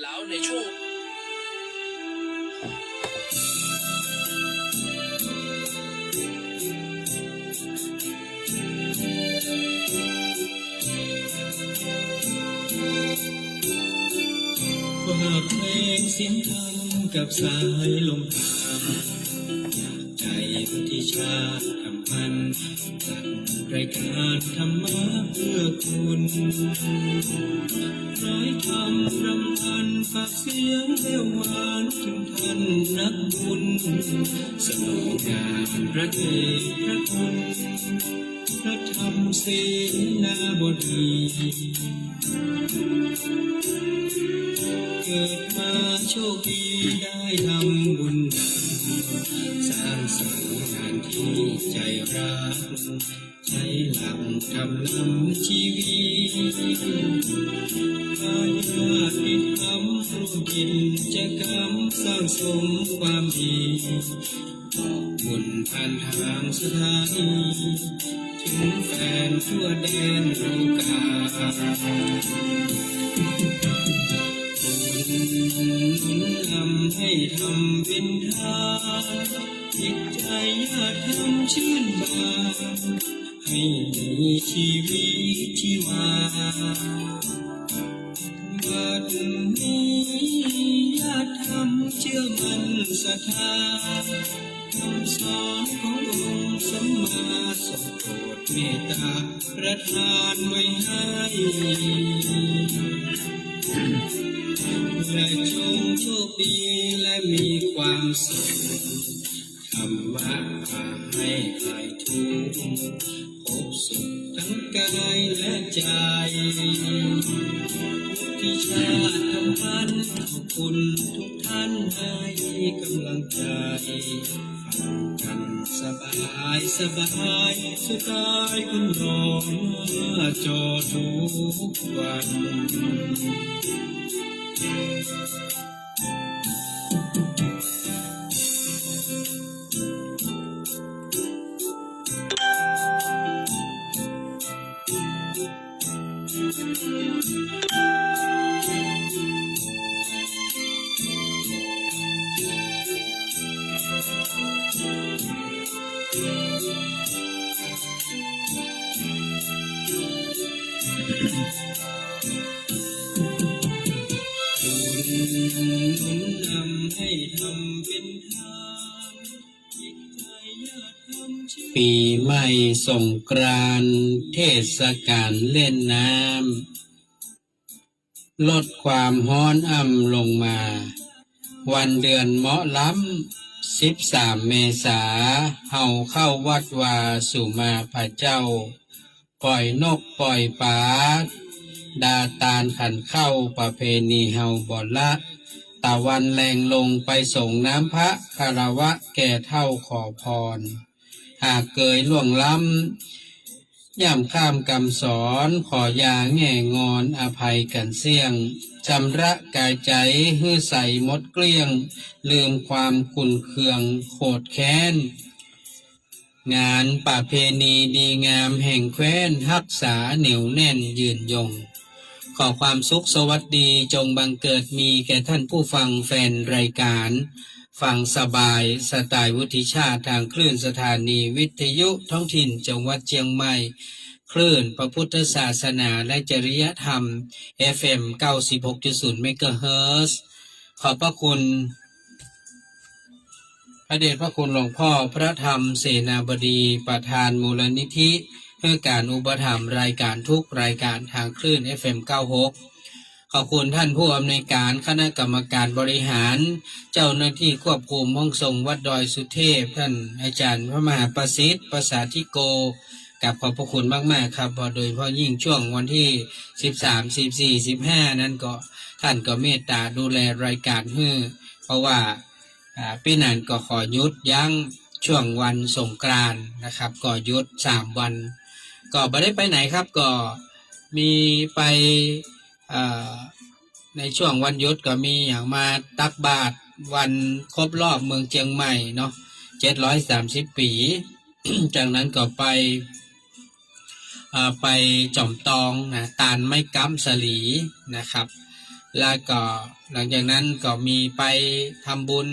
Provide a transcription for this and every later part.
แล้วในช่วงฝากเพลงเสียงธรรมกับสายลมผ่านใจที่ชาติทำพันจัดรายการธรรมะเพื่อคุณร้อยคำรำพันฝากเสียงแววหวานถึงท่านนักบุญสโลงานพระเดชพระคุณพระธรรมเสนาบดีเกิดมาโชคดีได้ทำบุญสร้างสรรค์งานที่ใจรักใช้หลักทำนำชีวิตพาญาติธรรมร่วมกิจกรรมสร้างสมความดีบอกบุญผ่านทางสถานีถึงแฟนทั่วแดนโลกานำให้ทำเป็นทานจิตใจญาติธรรมชื่นบานให้มีชีวิตชีวาบัดนี้ญาติธรรมเชื่อมั่นศรัทธาคำสอนขององค์สัมมาสัมพุทธเมตตาประทานไว้ให้และจงโชคดีและมีความสุขธรรมะพาให้คลายทุกข์พบสุขทั้งกายและใจที่ชาติทำพันขอบคุณทุกท่านให้กำลังใจฟังกันสบายสุดท้ายคุณรอจอทุกวันนำให้ทำเป็นทานจิตใจญาติธรรมปีใหม่สงกรานต์เทศกาลเล่นน้ำลดความร้อนอ่ำลงมาวันเดือนเหมาะล้ำ13 เมษาเฮาเข้าวัดวาสุมาพระเจ้าปล่อยนกปล่อยปลาดาตาลขันเข้าประเพณีเฮาบ่ละตะวันแรงลงไปส่งน้ำพระคารวะแก่เท่าขอพรหากเกยล่วงล้ำย่ำข้ามกำสอนขอยาแง่งอนอภัยกันเสี่ยงชำระกายใจฮื้อใส่มดเกลี้ยงลืมความขุ่นเคืองโคตรแค้นงานประเพณีดีงามแห่งแคว้นรักษาเหนียวแน่นยืนยงขอความสุขสวัสดีจงบังเกิดมีแก่ท่านผู้ฟังแฟนรายการฟังสบายสไตล์วุฒิชาติทางคลื่นสถานีวิทยุท้องถิ่นจังหวัดเชียงใหม่คลื่นพระพุทธศาสนาและจริยธรรม FM 96.0 เมกะเฮิรตซ์ขอบพระคุณพระเดชพระคุณหลวงพ่อพระธรรมเสนาบดีประธานมูลนิธิเพื่อการอุปถัมภ์รายการทุกรายการทางคลื่น FM 96ขอบคุณท่านผู้อำนวยการคณะกรรมการบริหารเจ้าหน้าที่ควบคุมห้องส่งวัดดอยสุเทพท่านอาจารย์พระมหาประสิทธิ์ประสาธิโกกับขอบพระคุณมากๆครับโดยเฉพาะยิ่งช่วงวันที่13 14 15นั้นก็ท่านก็เมตตาดูแลรายการเพราะว่าปีนั้นก็ขอหยุดยั้งช่วงวันสงกรานต์นะครับก็หยุด3 วันก็ไม่ได้ไปไหนครับก็มีไปในช่วงวันหยุดก็มีอย่างมาตักบาตรวันครบรอบเมืองเชียงใหม่เนาะ730 ปี จากนั้นก็ไปจอมตองนะตาลไม้กั๊มสลีนะครับ แล้วก็หลังจากนั้นก็มีไปทำบุญ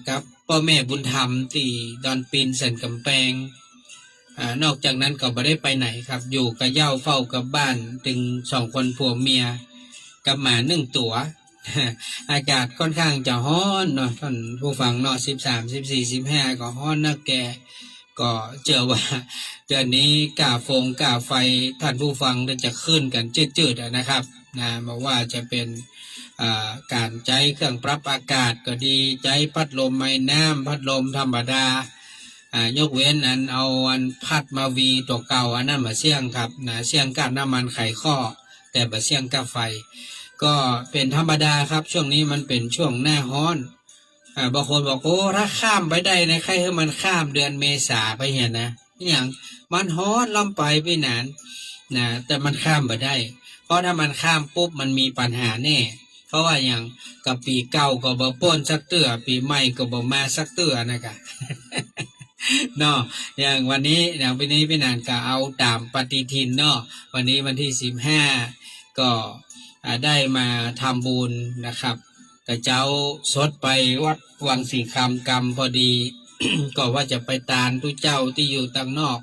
กับพ่อแม่บุญธรรมที่ดอนปินเสันกำแพงนอกจากนั้นก็ไม่ได้ไปไหนครับอยู่กับเหย้าเฝ้ากับบ้านถึง2 คนผัวเมียกับหมา1 ตัว อากาศค่อนข้างจะร้อนเนาะท่านผู้ฟังเนาะ13 14 15ก็ร้อนนะแกก็เจอว่าเดือนนี้กาไฟท่านผู้ฟังจะขึ้นกันจืดๆนะครับนะบอกว่าจะเป็นการใช้เครื่องปรับอากาศก็ดีใช้พัดลมไม้น้ำพัดลมธรรมดายกเว้นเอาพัดมาวีตัวเก่าอันนั้นมาเสี่ยงครับนะเสี่ยงกับน้ำมันไขข้อแต่บ่เสี่ยงกับไฟก็เป็นธรรมดาครับช่วงนี้มันเป็นช่วงหน้าร้อนบางคนบอกโอ้ถ้าข้ามไปได้นะใครให้มันข้ามเดือนเมษาไปเห็นนะอย่างมันร้อนล้ำไปนานนะแต่มันข้ามไปได้เพราะถ้ามันข้ามปุ๊บมันมีปัญหาแน่เพราะว่าอย่างกับปีเก่าก็บ่ป้นสักเตื้อปีใหม่ก็บ่มาสักเตื้อนะครับ เนาะอย่างวันนี้อย่างปีนี้พี่นานก็เอาตามปฏิทินเนาะวันนี้วันที่15ก็ได้มาทำบุญนะครับแต่เจ้าสดไปวัดวังสีคำกรรมพอดี ก็ว่าจะไปตานทุเจ้าที่อยู่ต่างนอก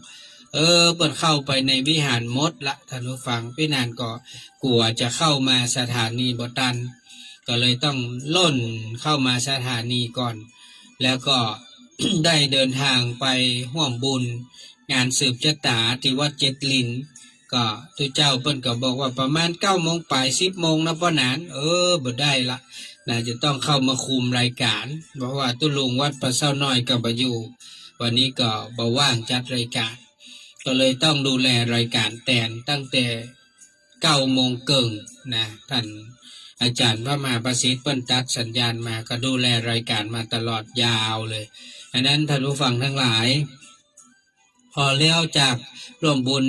เปิดเข้าไปในวิหารมดละท่านผู้ฟังพี่นานก็กลัวจะเข้ามาสถานีบ่ตันก็เลยต้องล่นเข้ามาสถานีก่อน แล้วก็ ได้เดินทางไปร่วมบุญงานสืบชะตาที่วัดเจ็ดลินก็ทุเจ้าเปิ้นก็บอกว่าประมาณ9 โมงปลาย10 โมงนะพ่อนานบ่ได้ละน่าจะต้องเข้ามาคุมรายการเพราะว่าตุลุงวัดประเสาน้อยก็บ่อยู่วันนี้ก็บ่ว่างจัดรายการก็เลยต้องดูแลรายการแทนตั้งแต่9 โมงเกิงนะท่านอาจารย์พระมหาประสิทธิ์เปิ้นตัดสัญญาณมาก็ดูแลรายการมาตลอดยาวเลยอันนั้นท่านผู้ฟังทั้งหลายพอเลี้ยวจากร่วมบุญ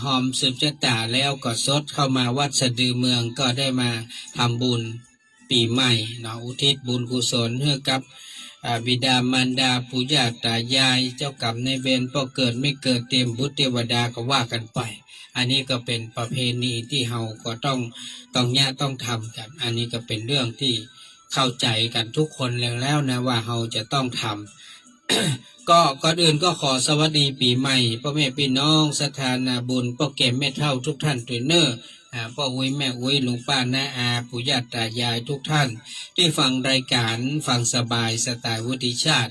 หอมสืบชะตาแล้วก็สดเข้ามาวัดสะดือเมืองก็ได้มาทำบุญปีใหม่เนาะอุทิศบุญกุศลให้กับบิดามารดาปู่ย่าตายายเจ้ากรรมนายเวรพ่อเกิดไม่เกิดเตรียมบุตรเทวดาก็ว่ากันไปอันนี้ก็เป็นประเพณีที่เฮาก็ต้องทำกันอันนี้ก็เป็นเรื่องที่เข้าใจกันทุกคนแล้วนะว่าเฮาจะต้องทำ ก็ก่อนอื่นก็ขอสวัสดีปีใหม่พ่อแม่พี่น้องสถานาบุญพ่อแก่แม่เฒ่าทุกท่านด้วยเนอพ่ออุ้ยแม่อุ้ยลุงป้าน้าอาปู่ย่าตายายทุกท่านที่ฟังรายการฟังสบายสไตล์วุฒิชาติ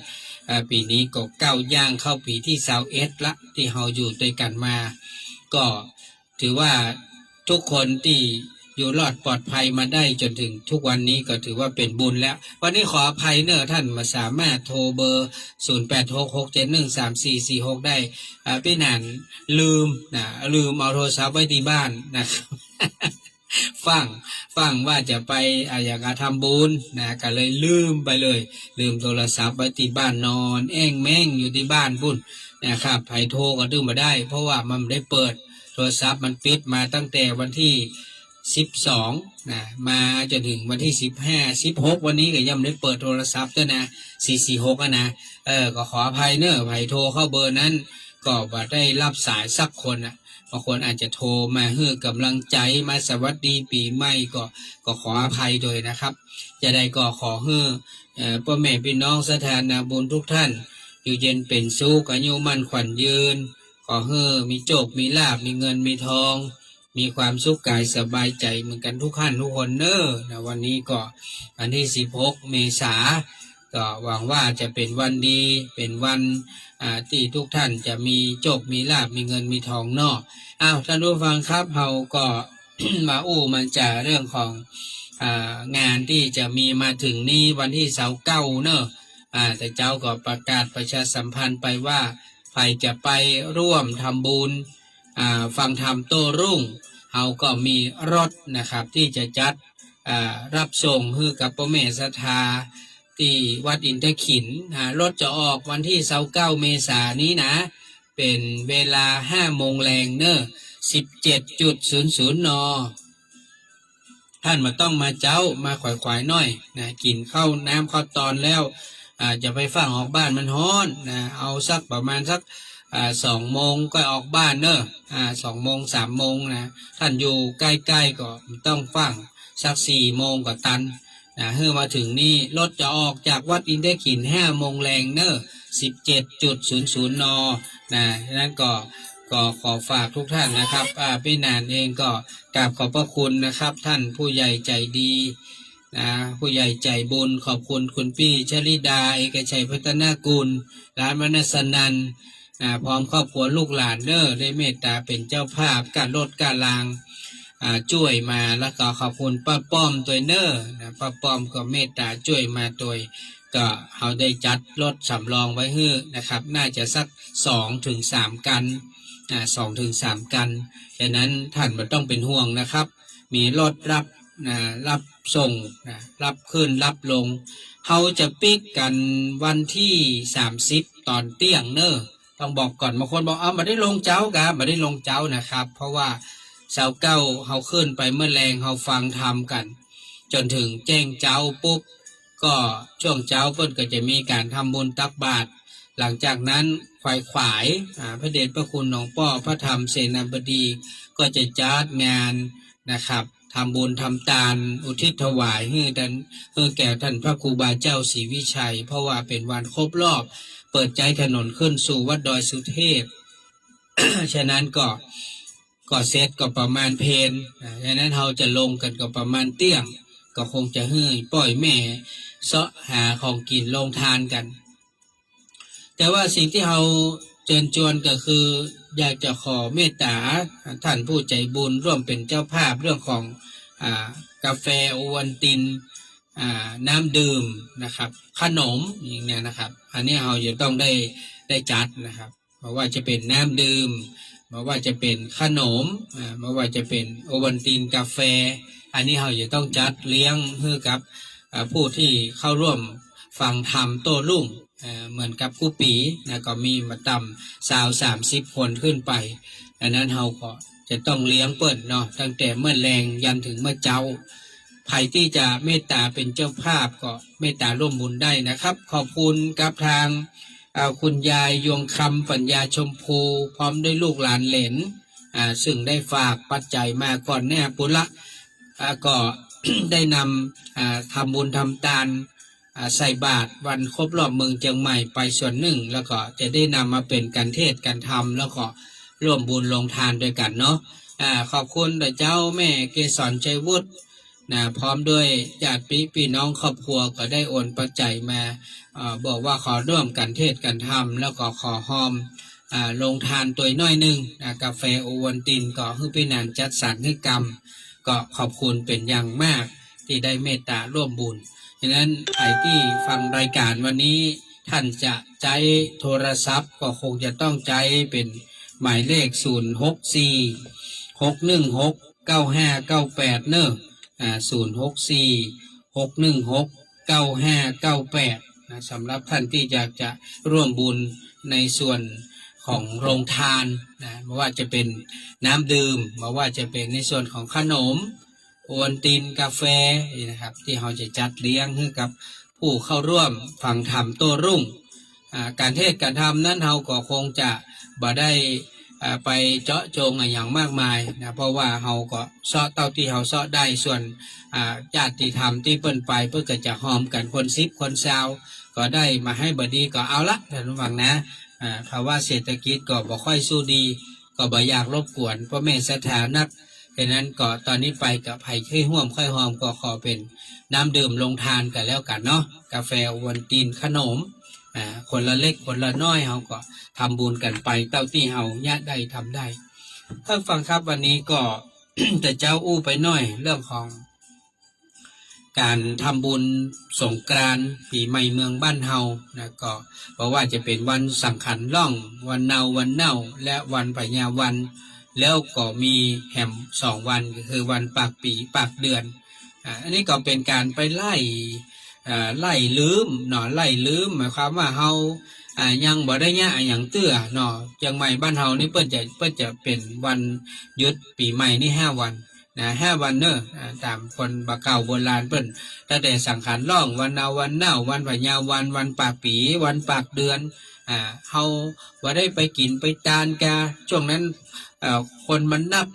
ปีนี้ก็ก้าวย่างเข้าปีที่21ละที่เฮาอยู่ด้วยกันมาก็ถือว่าทุกคนที่อยู่รอดปลอดภัยมาได้จนถึงทุกวันนี้ก็ถือว่าเป็นบุญแล้ววันนี้ขออภัยเนอะท่านมาสามารถโทรเบอร์0866713446ได้พี่นันลืมเอาโทรศัพท์ไว้ที่บ้านนะครับ ฟังว่าจะไปอยากทำบุญนะก็เลยลืมไปเลยลืมโทรศัพท์ไว้ที่บ้านนอนแอ่งแม่งอยู่ที่บ้านพุ่นนะครับไผโทรก็ดึงมาได้เพราะว่ามันไม่ได้เปิดโทรศัพท์มันปิดมาตั้งแต่วันที่12นะมาจนถึงวันที่15 16วันนี้ก็ยังไม่ได้เปิดโทรศัพท์ด้วยนะ446นะก็ขออภัยเนอะไผโทรเข้าเบอร์นั้นก็บ่ได้รับสายสักคนบางคนอาจจะโทรมาให้กำลังใจมาสวัสดีปีใหม่ก็ขออภัยโดยนะครับจะได้ก็ขอให้พ่อแม่พี่น้องสถานาบุญทุกท่านอยู่เย็นเป็นสุขอายุมั่นขวัญยืนขอให้มีโชคมีลาภมีเงินมีทองมีความสุขกายสบายใจเหมือนกันทุกท่านทุกคนเนอะนะวันนี้ก็วันที่16 เมษายนก็หวังว่าจะเป็นวันดีเป็นวันที่ทุกท่านจะมีโชคมีลาภมีเงินมีทองเนาะท่านผู้ฟังครับเราก็ มามันจะเรื่องของงานที่จะมีมาถึงนี้วันที่29เนอะแต่เจ้าก็ประกาศประชาสัมพันธ์ไปว่าใครจะไปร่วมทำบุญฟังธรรมโต้รุ่งเราก็มีรถนะครับที่จะจัดรับส่งให้กับพ่อแม่ศรัทธาที่วัดอินทขินรถจะออกวันที่29 เมษายนนี้นะเป็นเวลา5 โมงแรงเนอะ17.00 น.ท่านมาต้องมาเจ้ามาขวายๆหน่อยนะกินข้าวน้ำข้าวตอนแล้วจะไปฟังออกบ้านมันฮ้อนนะเอาสักประมาณสัก 2 โมงก็ออกบ้านเนอะ2 โมง 3 โมงนะท่านอยู่ใกล้ๆก็ต้องฟังสัก4 โมงก็ตันเมื่อมาถึงนี่รถจะออกจากวัดอินเดขิน5 โมงแรงเนอะ17.00 นนะฉะนั้นก็ขอฝากทุกท่านนะครับพี่นานเองก็กราบขอบพระคุณนะครับท่านผู้ใหญ่ใจดีผู้ใหญ่ใจบุญขอบคุณคุณพี่ชลิดาเอกชัยพัฒนากุลร้านมนัสนันพร้อมครอบครัวลูกหลานเนอได้เมตตาเป็นเจ้าภาพการรถการลางช่วยมาแล้วก็ขอบคุณป้าป้อมตัวเนอป้าป้อมก็เมตตาช่วยมาตัวก็เขาได้จัดรถสำรองไว้ให้นะครับน่าจะสัก2-3 กัน2-3 กันดังนั้นท่านไม่ต้องเป็นห่วงนะครับมีรถรับส่งรับขึ้นรับลงเขาจะปิกกันวันที่30ตอนเที่ยงเนอะต้องบอกก่อนบางคนบอกไม่ได้ลงเจ้ากะไม่ได้ลงเจ้านะครับเพราะว่าเช้าเก้าเขาขึ้นไปเมื่อแรงเขาฟังธรรมกันจนถึงแจ้งเจ้าปุ๊บก็ช่วงเจ้าเพิ่นก็จะมีการทำบุญตักบาตรหลังจากนั้นขวายพระเดชพระคุณหลวงพ่อพระธรรมเสนาบดีก็จะจัดงานนะครับทำบุญทำทานอุทิศถวายให้แก่ท่านพระครูบาเจ้าศรีวิชัยเพราะว่าเป็นวันครบรอบเปิดใจถนนขึ้นสู่วัดดอยสุเทพ ฉะนั้นก็เซตก็ประมาณเพนฉะนั้นเราจะลงกันก็ประมาณเตี้ยงก็คงจะเฮ้ยปล่อยแม่เสาะหาของกินลงทานกันแต่ว่าสิ่งที่เราเชิญชวนก็คืออยากจะขอเมตตาท่านผู้ใจบุญร่วมเป็นเจ้าภาพเรื่องของกาแฟโอวัลตินน้ำดื่มนะครับขนมอย่างนี้นะครับอันนี้เราจะต้องได้จัดนะครับเพราะว่าจะเป็นน้ำดื่มไม่ว่าจะเป็นขนมไม่ว่าจะเป็นโอวัลตินกาแฟอันนี้เราจะต้องจัดเลี้ยงให้กับผู้ที่เข้าร่วมฟังธรรมโต้รุ่งเหมือนกับผู้ปีก็มีมาต่ำ30 คนขึ้นไปอันนั้นเราก็จะต้องเลี้ยงเปิดเนาะตั้งแต่เมื่อแรงยันถึงเมื่อเจ้าใครที่จะเมตตาเป็นเจ้าภาพก็เมตตาร่วมบุญได้นะครับขอบคุณกับทางคุณยายยวงคำปัญญาชมพูพร้อมด้วยลูกหลานเหลนซึ่งได้ฝากปัจจัยมาก่อนแน่ปุระก็ ได้นำทำบุญทำทานใส่บาตรวันครบรอบเมืองเชียงใหม่ไปส่วนหนึ่งแล้วก็จะได้นำมาเป็นการเทศน์การทำแล้วก็ร่วมบุญลงทานด้วยกันเนาะขอบคุณเจ้าแม่เกษรชัยวุฒิพร้อมด้วยญาติพี่น้องครอบครัวก็ได้โอนปัจจัยมาบอกว่าขอร่วมกันเทศน์กันทำแล้วก็ขอหอมลงทานตัวน้อยหนึ่งกาแฟโอวัลตินก็ให้พี่นางจัดสรรให้กรรมก็ขอบคุณเป็นอย่างมากที่ได้เมตตาร่วมบุญฉะนั้นใครที่ฟังรายการวันนี้ท่านจะใช้โทรศัพท์ก็คงจะต้องใช้เป็นหมายเลข064-616-9598เนอะ064-616-9598สำหรับท่านที่อยากจะร่วมบุญในส่วนของโรงทานไม่ว่าจะเป็นน้ำดื่มไม่ว่าจะเป็นในส่วนของขนมโอวัลตินกาแฟนะครับที่เราจะจัดเลี้ยงให้กับผู้เข้าร่วมฟังธรรมโต้รุ่งการเทศน์การธรรมนั้นเราก็คงจะบ่ได้ไปเจาะจงอย่างมากมายนะเพราะว่าเราก็เสาะเท่าที่เราเสาะได้ส่วนญาติธรรมที่เปิ้นไปเพื่อจะหอมกันคน10 คน20ก็ได้มาให้บดีก็เอาละท่านผู้ฟังนะภาวะเศรษฐกิจก็บ่ค่อยสู้ดีก็บ่อยากรบกวนพ่อแม่สถานักดังนั้นก็ตอนนี้ไปกับไผ่ค่อยห่วมค่อยหอมก็ขอเป็นน้ำดื่มลงทานกันแล้วกันเนาะกาแฟโอวัลตินขนมคนละเล็กคนละน้อยเราก็ทำบุญกันไปเท่าที่เราญาติได้ทำได้ท่านฟังครับวันนี้ก็ แต่เจ้าอู้ไปหน่อยเรื่องของการทำบุญสงกรานต์ปีใหม่เมืองบ้านเฮาก็เพราะว่าจะเป็นวันสังขันล่องวันเนาและวันปัญญาวันแล้วก็มีแหม2 วันก็คือวันปากปีปากเดือนอันนี้ก็เป็นการไปไล่ลืมเนาะไล่ลืมหมายความว่าเฮายังบ่ได้ยะอย่างเตื้อเนาะจังใหม่บ้านเฮานี่เปิ้นจะเป็นวันหยุดปีใหม่นี่5 วัน นะ5 วันเนอะตามคนบะเก่าโบราณเปิ้นตั้งแต่สังขารล่องวันนาวันเน่าวันพญาวันปากปีวันปากเดือนเฮาว่าได้ไปกินไปตานกาช่วงนั้นคนมันนัก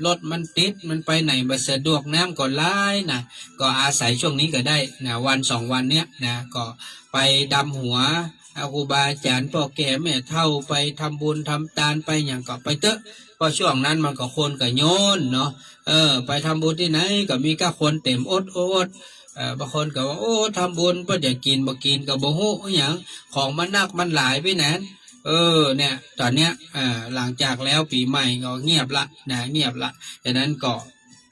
รถมันติดมันไปไหนบ่สะดวกน้ำก็หลายนะก็อาศัยช่วงนี้ก็ได้นะวัน2 วันเนี้ยนะก็ไปดำหัวครูบาอาจารย์พ่อแก่แม่เฒ่าไปทำบุญทำทานไปอย่างก็ไปเตอะเพราะช่วงนั้นมันก็คนก็โยนเนาะไปทำบุญที่ไหนก็มีก็คนเต็มอดบางคนก็ว่าโอ้ทำบุญเพื่อจะกินบ่กินก็บ่ฮู้อหยังของมันนักมันหลายไปแหนเนี่ยตอนเนี้ยหลังจากแล้วปีใหม่ก็เงียบละนะเงียบละดังนั้นก็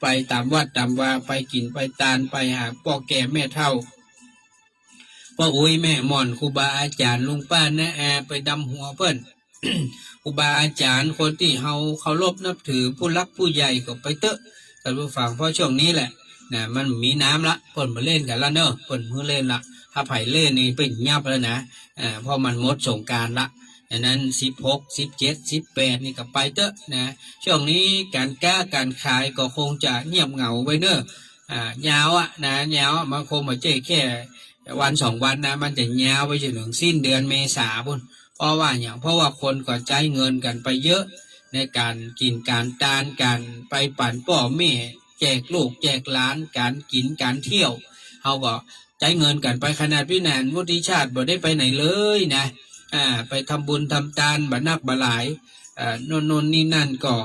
ไปตามวัดตามวาไปกินไปตานไปหาพ่อแก่แม่เฒ่าพ่ออุ้ยแม่หม่อนครูบาอาจารย์ลุงป้าน้าอาไปดำหัวเพิ่น ครูบาอาจารย์คนที่เฮาเคารพนับถือผู้รักผู้ใหญ่ก็ไปเตอะท่านผู้ฟังเพราะช่วงนี้แหละนะมันมีน้ำละเพิ่นมาเล่นกันละเนอะเพิ่นมือเล่นละถ้าไผเล่นนี่เป็นยับแล้วนะเพราะมันหมดสงกรานต์ละดังนั้น16 17 18นี่ก็ไปเตอะนะช่วงนี้การค้าการขายก็คงจะเงียบเหงาไว้เนอะยาวนะยาวมันคงมาเจ๊แค่วัน2 วันนะมันจะยาวไปจนถึงสิ้นเดือนเมษาพุ่นเพราะว่าคนก็ใช้เงินกันไปเยอะในการกินการทานกันไปปั่นพ่อแม่แจกลูกแจกหลานการกินการเที่ยวเขาก็ใช้เงินกันไปขนาดพี่แนนวุฒิชาติบ่ได้ไปไหนเลยนะไปทำบุญทำทานบันักบหลายโน่นนี่นั่นก็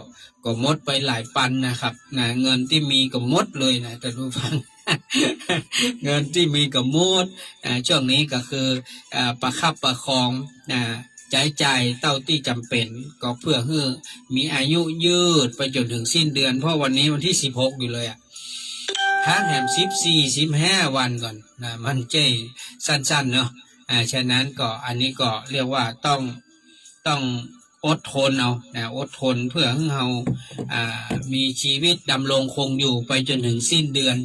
หมดไปหลายปันนะครับนะเงินที่มีก็หมดเลยนะท่านผู้ฟัง เงินที่มีก็หมดช่วงนี้ก็คือประคับประคองจ่ายเท่าที่จำเป็นก็เพื่อให้มีอายุยืดไปจนถึงสิ้นเดือนเพราะวันนี้วันที่16อยู่เลยค้างแหม14 15 วันก่อนนะมันเจ้สั้นๆเนาะฉะนั้นก็อันนี้ก็เรียกว่าต้องอดทนเอานะอดทนเพื่อให้เรามีชีวิตดำรงคงอยู่ไปจนถึงสิ้นเดือน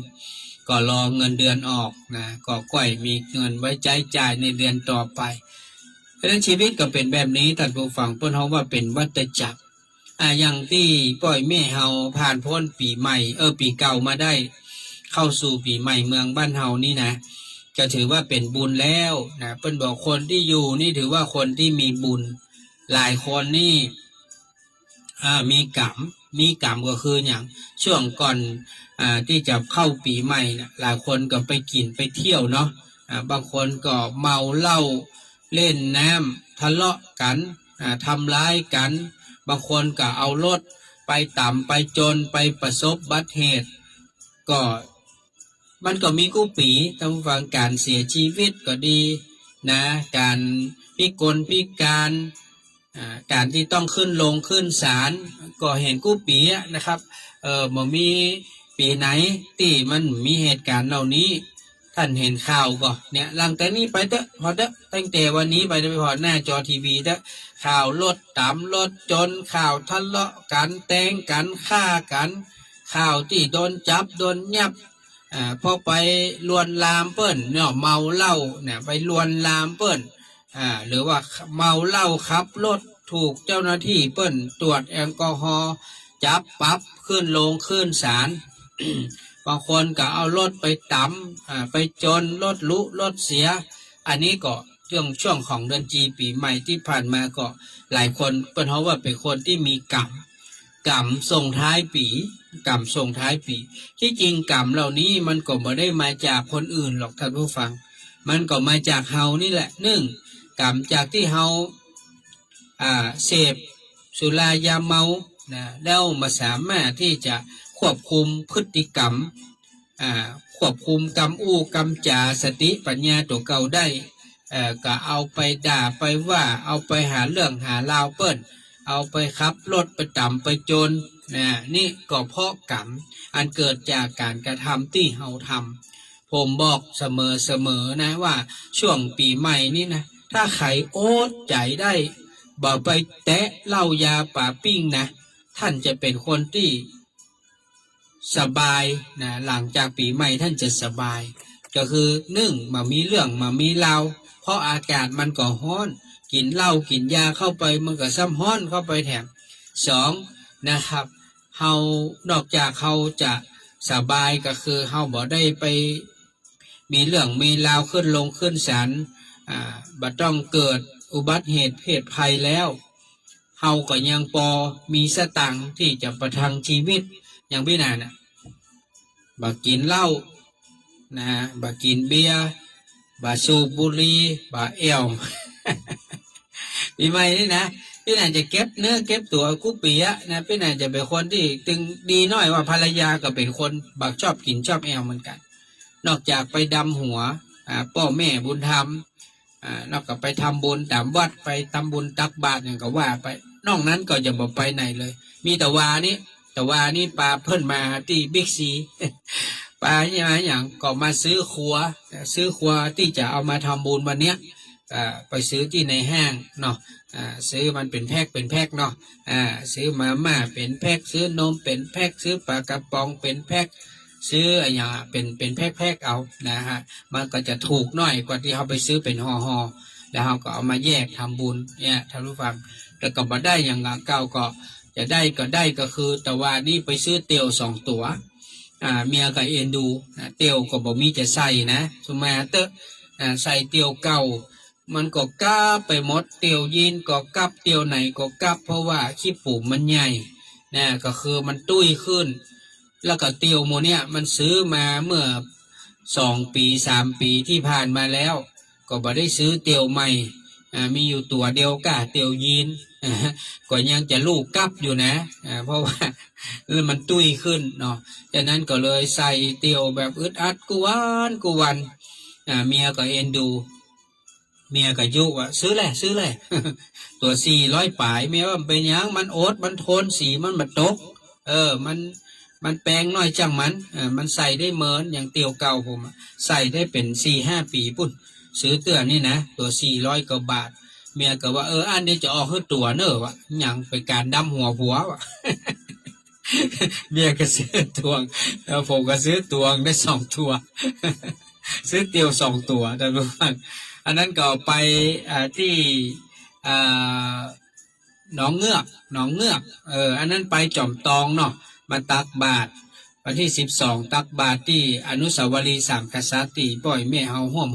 ก็รอเงินเดือนออกนะก็ก่อยมีเงินไว้ใช้จ่ายในเดือนต่อไปเพราะฉะนั้นชีวิตก็เป็นแบบนี้ท่านผู้ฟังเพิ่นเฮาว่าเป็นวัฏจักรอย่างที่ปล่อยแม่เฮาผ่านพ้นปีใหม่ปีเก่ามาได้เข้าสู่ปีใหม่เมืองบ้านเฮานี่นะก็ถือว่าเป็นบุญแล้วนะเพิ่นบอกคนที่อยู่นี่ถือว่าคนที่มีบุญหลายคนนี่มีกรรมก็คืออย่างช่วงก่อนที่จะเข้าปีใหม่นะหลายคนก็ไปกินไปเที่ยวเนาะบางคนก็เมาเหล้าเล่นน้ำทะเลาะกันทำร้ายกันบางคนก็เอารถไปต่ำไปจนไปประสบอุบัติเหตุก็มันก็มีกู้ปีทั้งฟังการเสียชีวิตก็ดีนะการพิกลพิการการที่ต้องขึ้นศาลก็เห็นกู้ปีนะครับบ่มีปีไหนที่มันมีเหตุการณ์เหล่านี้ท่านเห็นข่าวก็เนี่ยหลังแต่นี้ไปเถอะพอเถอะตั้งแต่วันนี้ไปพอหน้าจอทีวีเถอะข่าวรถต่ำรถจนข่าวทะเลาะกันแต่งกันฆ่ากันข่าวที่โดนจับโดนยับพอไปลวนลามเปิ้นเนี่ยเมาเหล้าเนี่ยไปลวนลามเปิ้นหรือว่าเมาเหล้าขับรถถูกเจ้าหน้าที่เปิ้นตรวจแอลกอฮอล์จับปรับขึ้นศาล บางคนก็เอารถไปต่ำไปจนรถลุรถเสียอันนี้ก็ช่วงของเดือนจีปีใหม่ที่ผ่านมาก็หลายคนเปิ้นเฮาว่าเป็นคนที่มีกรรมส่งท้ายปีที่จริงกรรมเหล่านี้มันก็ไม่ได้มาจากคนอื่นหรอกท่านผู้ฟังมันก็มาจากเฮานี่แหละกรรมจากที่เฮาเสพสุรายาเมาแล้วมาสามารถที่จะควบคุมพฤติกรรมควบคุมกรรมกรรมจาสติปัญญาตัวเก่าได้ก็เอาไปด่าไปว่าเอาไปหาเรื่องหาราวเปิ้นเอาไปขับรถไปต่ำไปจนนี่ก็เพราะกรรมอันเกิดจากการกระทำที่เฮาทำผมบอกเสมอนะว่าช่วงปีใหม่นี่นะถ้าใครอดใจได้บ่ไปแตะเหล้ายาป่าปิ้งนะท่านจะเป็นคนที่สบายนะหลังจากปีใหม่ท่านจะสบายก็คือมามีเรื่องมามีราวเพราะอากาศมันก็ร้อนกินเหล้ากินยาเข้าไปมันก็ซ้ำร้อนเข้าไปแถม2นะครับ เฮานอกจากเขาจะสบายก็คือเฮาบ่ได้ไปมีเรื่องมีราวขึ้นลงขึ้นศาลบ่ต้องเกิดอุบัติเหตุเพศภัยแล้วเฮาก็ยังพอมีสตังค์ที่จะประทังชีวิตอย่างพี่นาน่ะบ่กินเหล้านะบ่กินเบียร์บ่สูบบุหรี่บ่แอว ปีใหม่นี่นะพี่นาจะเก็บเนื้อเก็บตัวกุปียะนะพี่นาจะเป็นคนที่ตึงดีน้อยว่าภรรยาก็เป็นคนบักชอบกินชอบแอวเหมือนกันนอกจากไปดำหัวพ่อแม่บุญธรรมนอกจากไปทำบุญตามวัดไปทำบุญตักบาตรอย่างก็ว่าไปนอกนั้นก็จะบอกไปไหนเลยมีแต่วานี่ปลาเพิ่นมาที่บิ๊กซี ปลาอย่างก็มาซื้อครัวที่จะเอามาทำบุญวันเนี้ยไปซื้อที่ในห้างเนาะซื้อมันเป็นแพ็คเนาะซื้อมาม่าเป็นแพ็คซื้อนมเป็นแพ็คซื้อปลากระป๋องเป็นแพ็คซื้ออะไรอย่างเป็นแพ็คเอานะฮะมันก็จะถูกหน่อยกว่าที่เขาไปซื้อเป็นห่อแล้วเขาก็เอามาแยกทำบุญเนี่ยท่านผู้ฟังแต่ก็บ่ได้อย่างเก่าก็จะได้ก็คือแต่ว่านี่ไปซื้อเตียว2 ตัวเมียก็เอ็นดูเตียวก็บอกมีจะใส่นะสมัยเตอะใส่เตียวเก่ามันก็กลับไปหมดเตียวยีนก็กลับเตียวไหนก็กลับเพราะว่าขี้ปุ่มมันใหญ่นะก็คือมันตุ้ยขึ้นแล้วก็เตียวโมเนี่ยมันซื้อมาเมื่อ2 ปี3 ปีที่ผ่านมาแล้วก็บ่ได้ซื้อเตียวใหม่มีอยู่ตัวเดียวกะเตียวยีนก็ยังจะลูกกลับอยู่นะเพราะว่ามันตุ้ยขึ้นเนาะจากนั้นก็เลยใส่เตียวแบบอึดอัดกูวันเมียก็เอ็นดูเมียก็ยุว่าซื้อเลย ตัว400 ปลายเมียว่าเป็นยังมันโอ๊ตมันทนสีมันมาตกมันแปลงน้อยจังมันใส่ได้เหมือนอย่างเตียวเก่าผมใส่ได้เป็น4-5 ปีปุ่นซื้อเตือนนี่นะตัว400 กว่าบาทเมียก็ว่าอันนี้จะออกให้ตัวเนอะวะอย่างไปการดำหัวผัววะ เมียก็ซื้อตวงแล้วผมก็ซื้อตวงได้2 ตัว ซื้อเตียว2 ตัวแต่รู้ว่าอันนั้นก็ไปที่หนองเงือกอันนั้นไปจอมตองเนาะมาตักบาตรวันที่12ตักบาตรที่อนุสาวรีย์3 กษัตริย์ที่ปล่อยแม่เฮาห่วม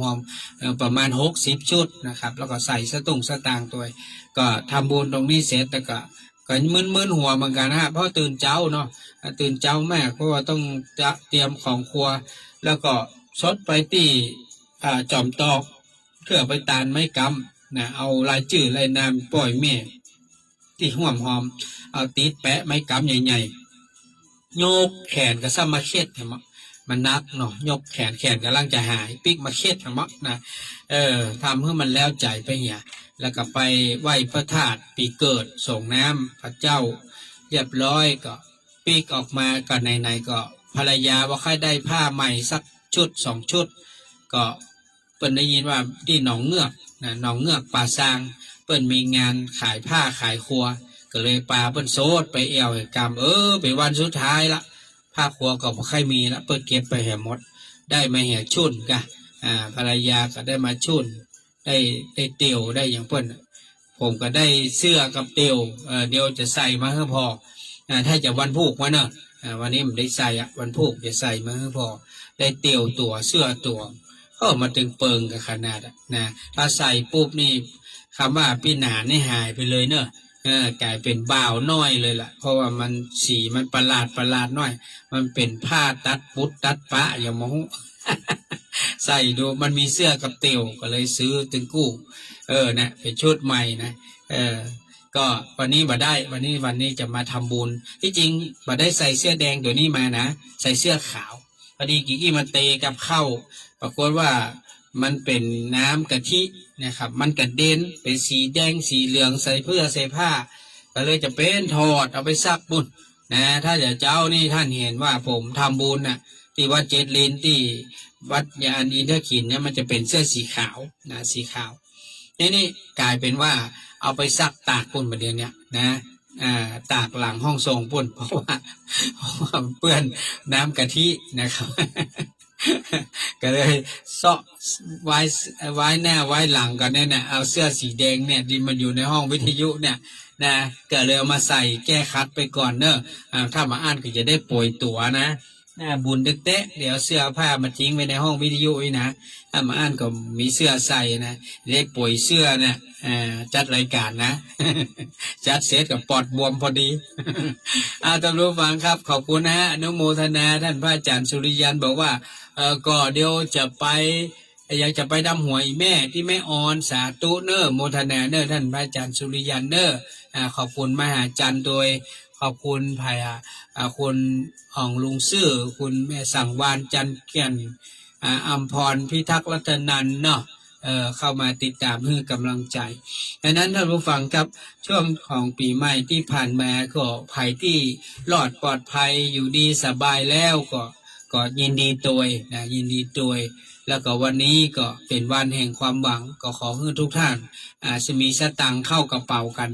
ประมาณ60 ชุดนะครับแล้วก็ใส่สตางค์ตัวก็ทำบุญตรงนี้เสร็จแต่ก็มึนหัวเหมือนกันนะเพราะตื่นเช้าเนาะตื่นเช้ามากเพราะว่าต้องจะเตรียมของครัวแล้วก็ซดไปที่จอมตอกเพื่อไปตานไม้กำนะเอาลายจื่อลายนามปล่อยแม่ที่ห่วมหอมเอาตีดแปะไม้กำใหญ่ๆโยกแขนก็ซ้ำมาเค็ดเหรอมันนักเนาะยกแขนกำลังจะหายปิกมาเค็ดเหรอนะทำให้มันแล้วใจไปเนี่ยแล้วก็ไปไหว้พระธาตุปีเกิดส่งน้ำพระเจ้าเรียบร้อยก็ปีกออกมาก็ไหนๆก็ภรรยาว่าใครได้ผ้าใหม่สักชุด2 ชุดก็เปิ้นได้ยินว่าที่หนองเงือกหนองเงือกป่าซางเปิ้นมีงานขายผ้าขายครัวก็เลยปาเปิ้นโซดไปเอวกรรมเป็นวันสุดท้ายละผ้าครัวก็บ่ค่อยมีละเปิ้นเก็บไปแห่หมดได้มาแห่ชุ่นกะภรรยาก็ได้มาชุ่นได้เตียวได้อย่างเปิ้นผมก็ได้เสื้อกับเตียวเดี๋ยวจะใส่มาให้พอถ้าจะวันพุกมาเนอะวันนี้ผมได้ใส่วันพุกจะใส่มาให้พอได้เตียวตัวเสื้อตัวมาถึงเปิงกับขนาดนะถ้าใส่ปุ๊บนี่คำว่าพี่หนานี่หายไปเลยเนอะกลายเป็นบ่าวน้อยเลยล่ะเพราะว่ามันสีมันประหลาดน้อยมันเป็นผ้าตัดปุดตัดปะอย่างมอง ใส่ดูมันมีเสื้อกับเตียวก็เลยซื้อถึงกู้นะเป็นชุดใหม่นะก็วันนี้มาได้วันนี้จะมาทำบุญที่จริงมาได้ใส่เสื้อแดงตัวนี้มานะใส่เสื้อขาวพอดีกิ๊กมาเตะกับเข้าปรากฏว่ามันเป็นน้ำกะทินะครับมันกระเด็นเป็นสีแดงสีเหลืองใส่เพื่อใส่ผ้าก็เลยจะเป็นถอดเอาไปซักบุญนะถ้าเจ้านี่ท่านเห็นว่าผมทำบุญนะที่วัดเจ็ดลินที่วัดยานอินทขินเนี่ยมันจะเป็นเสื้อสีขาวนะสีขาวนี่กลายเป็นว่าเอาไปซักตากปุ่นประเดี๋ยวนี้นะตากหลังห้องทรงปุ่นเพราะว่าเปื้อนน้ำกะทินะครับ ก็เลยเซาะไว้หน้าไว้หลังกันเนี่ยเอาเสื้อสีแดงเนี่ยที่มันอยู่ในห้องวิทยุเนี่ย นะก็เลยเอามาใส่แก้คัดไปก่อนเนอะถ้ามาอ่านก็จะได้โปรยตัวนะบุญเต๊ะเดี๋ยวเสื้อผ้ามาทิ้งไว้ในห้องวิทยุนะถ้ามาอ่านก็มีเสื้อใส่นะได้โปรยเสื้อนะจัดรายการนะ จัดเสร็จกับปอดบวมพอดี ท่านผู้ฟังครับขอบคุณนะอนุโมทนาท่านพระอาจารย์สุริยันบอกว่าก็เดี๋ยวจะไปอยากจะไปดำหัวอีแม่ที่แม่ออนสาธุเนอโมทนาเนอท่านพระอาจารย์สุริยันเนอขอบคุณมหาจันทร์โดยขอบคุณภายคุณของลุงซื่อคุณแม่สังวานจันเกียนอัมพรพิทักษ์รัตนันเนาะเข้ามาติดตามให้กำลังใจดังนั้นท่านผู้ฟังครับช่วงของปีใหม่ที่ผ่านมาก็ภัยที่รอดปลอดภัยอยู่ดีสบายแล้วก็ยินดีตัวยนะยินดีตัวยแล้วก็วันนี้ก็เป็นวันแห่งความหวังก็ขอให้ทุกท่านจะมีสตังค์เข้ากระเป๋ากัน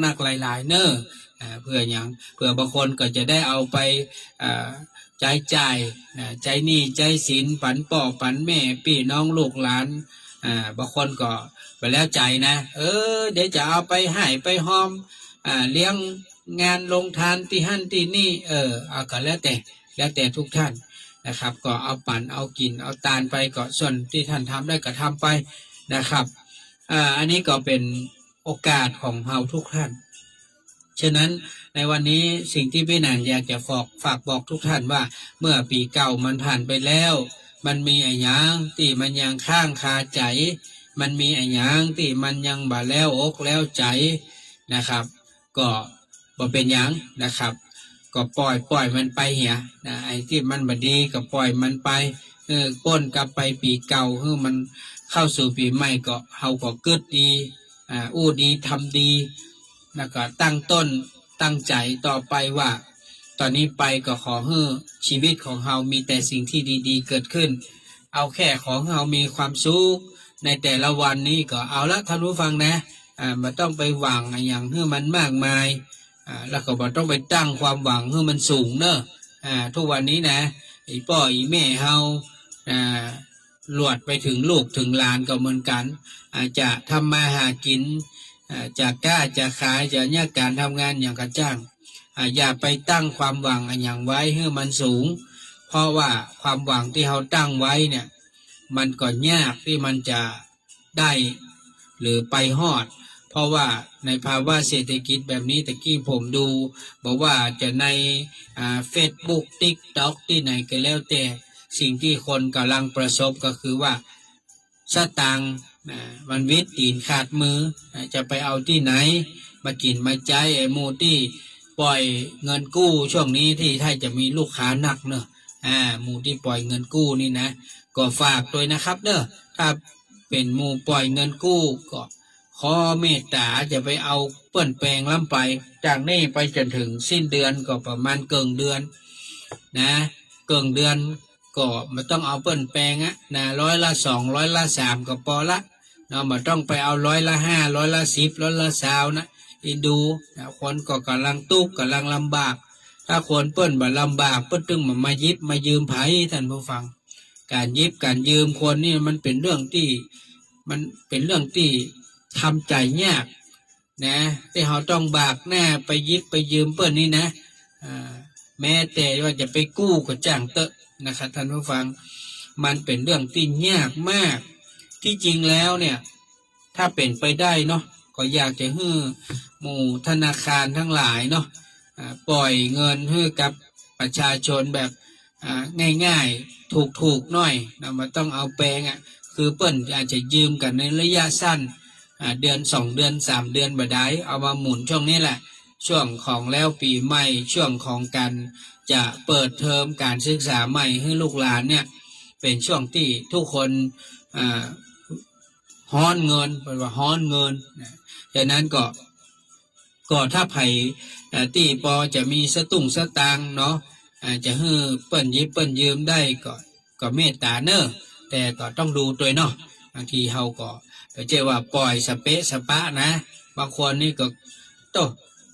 นักๆหลายๆเนอะเพื่ออย่างเพื่อบางคนก็จะได้เอาไปใจใจหนี้ใจสินปันป่อปันแม่พี่น้องลูกหลานบางคนก็ไปแล้วใจนะเดี๋ยวจะเอาไปให้ไปหอมเลี้ยงงานลงทานที่หั่นที่นี่เอาก็แล้วแต่ทุกท่านนะครับก็เอาปั่นเอากินเอาตาลไปก็ส่วนที่ท่านทำได้ก็ทำไปนะครับอันนี้ก็เป็นโอกาสของเราทุกท่านฉะนั้นในวันนี้สิ่งที่พี่นางอยากจะฝากบอกทุกท่านว่าเมื่อปีเก่ามันผ่านไปแล้วมันมีไอ้หยังที่มันยังข้างคาใจมันมีไอ้หยังที่มันยังบ่แล้วอกแล้วใจนะครับก็บ่เป็นหยังนะครับก็ปล่อยมันไปเหียนะไอ้ที่มันบ่ดีก็ปล่อยมันไปก้นกลับไปปีเก่ามันเข้าสู่ปีใหม่ก็เฮาก็เกิดดีอู้ดีทำดีแล้วก็ตั้งต้นตั้งใจต่อไปว่าตอนนี้ไปก็ขอให้ชีวิตของเฮามีแต่สิ่งที่ดีๆเกิดขึ้นเอาแค่ของเฮามีความสุขในแต่ละวันนี้ก็เอาละท่านผู้ฟังนะไม่ต้องไปหวังอย่างให้มันมากมายแล้วก็ไม่ต้องไปตั้งความหวังให้มันสูงเนอะทุกวันนี้นะไอ้พ่อไอ้แม่เฮาหลวดไปถึงลูกถึงหลานก็เหมือนกันจะทำมาหากินจะกล้าจะขายจะเนี่ยการทำงานอย่างกระจ้างอย่าไปตั้งความหวังอย่างไว้ให้มันสูงเพราะว่าความหวังที่เราตั้งไว้เนี่ยมันก็ยากที่มันจะได้หรือไปฮอดเพราะว่าในภาวะเศรษฐกิจแบบนี้ตะกี้ผมดูบอกว่าจะในFacebook TikTok ที่ไหนก็แล้วแต่สิ่งที่คนกำลังประสบก็คือว่าสตางค์มันวิตตีนขาดมือจะไปเอาที่ไหนมากินมาใจไอ้หมูที่ปล่อยเงินกู้ช่วงนี้ที่ถ้าจะมีลูกค้าหนักเนอะหมูที่ปล่อยเงินกู้นี่นะก็ฝากด้วยนะครับเนอะถ้าเป็นหมูปล่อยเงินกู้ก็ขอเมตตาจะไปเอาเปิ้นแปลงล้ำไปจากนี้ไปจนถึงสิ้นเดือนก็ประมาณเกินเดือนนะเกินเดือนก็ไม่ต้องเอาเปิ้นแปลงนะ100% 100% ก็พอละเนาะไม่ต้องไปเอา100% 110 120นะอินดูคนก็กำลังทุกข์กำลังลำบากถ้าคนเปิ้นบ่ลำบากเปิ้นตึงมายิบมายืมไผท่านผู้ฟังการยิบการยืมคนนี่มันเป็นเรื่องที่ทำใจยากนะที่เราต้องบากหน้าไปยิบไปยืมเปิ้นนี่นะแม้แต่ว่าจะไปกู้ก็จ้างเตอะนะครับท่านผู้ฟังมันเป็นเรื่องที่ยากมากที่จริงแล้วเนี่ยถ้าเป็นไปได้เนาะก็อยากจะให้หมู่ธนาคารทั้งหลายเนาะปล่อยเงินให้กับประชาชนแบบง่ายๆถูกๆหน่อยนะมันต้องเอาแปลงคือเปิ้นอาจจะยืมกันในระยะสั้นเดือน2 เดือน3 เดือนบ่ได้เอามาหมุนช่วงนี้แหละช่วงของแล้วปีใหม่ช่วงของการจะเปิดเทอมการศึกษาใหม่ให้ลูกหลานเนี่ยเป็นช่วงที่ทุกคนฮ้อนเงินเป็นว่าฮ้อนเงินดังนั้นก็ถ้าไผ่ที่พอจะมีสตุ้งสตางเนาะจะให้เปิ้นยิบเปิ้นยืมได้ก็เมตตาเนอะแต่ก็ต้องดูตัวเนาะบางทีเฮาก็เจ๊ว่าปล่อยสเปะสปะนะบางคนนี่ก็โต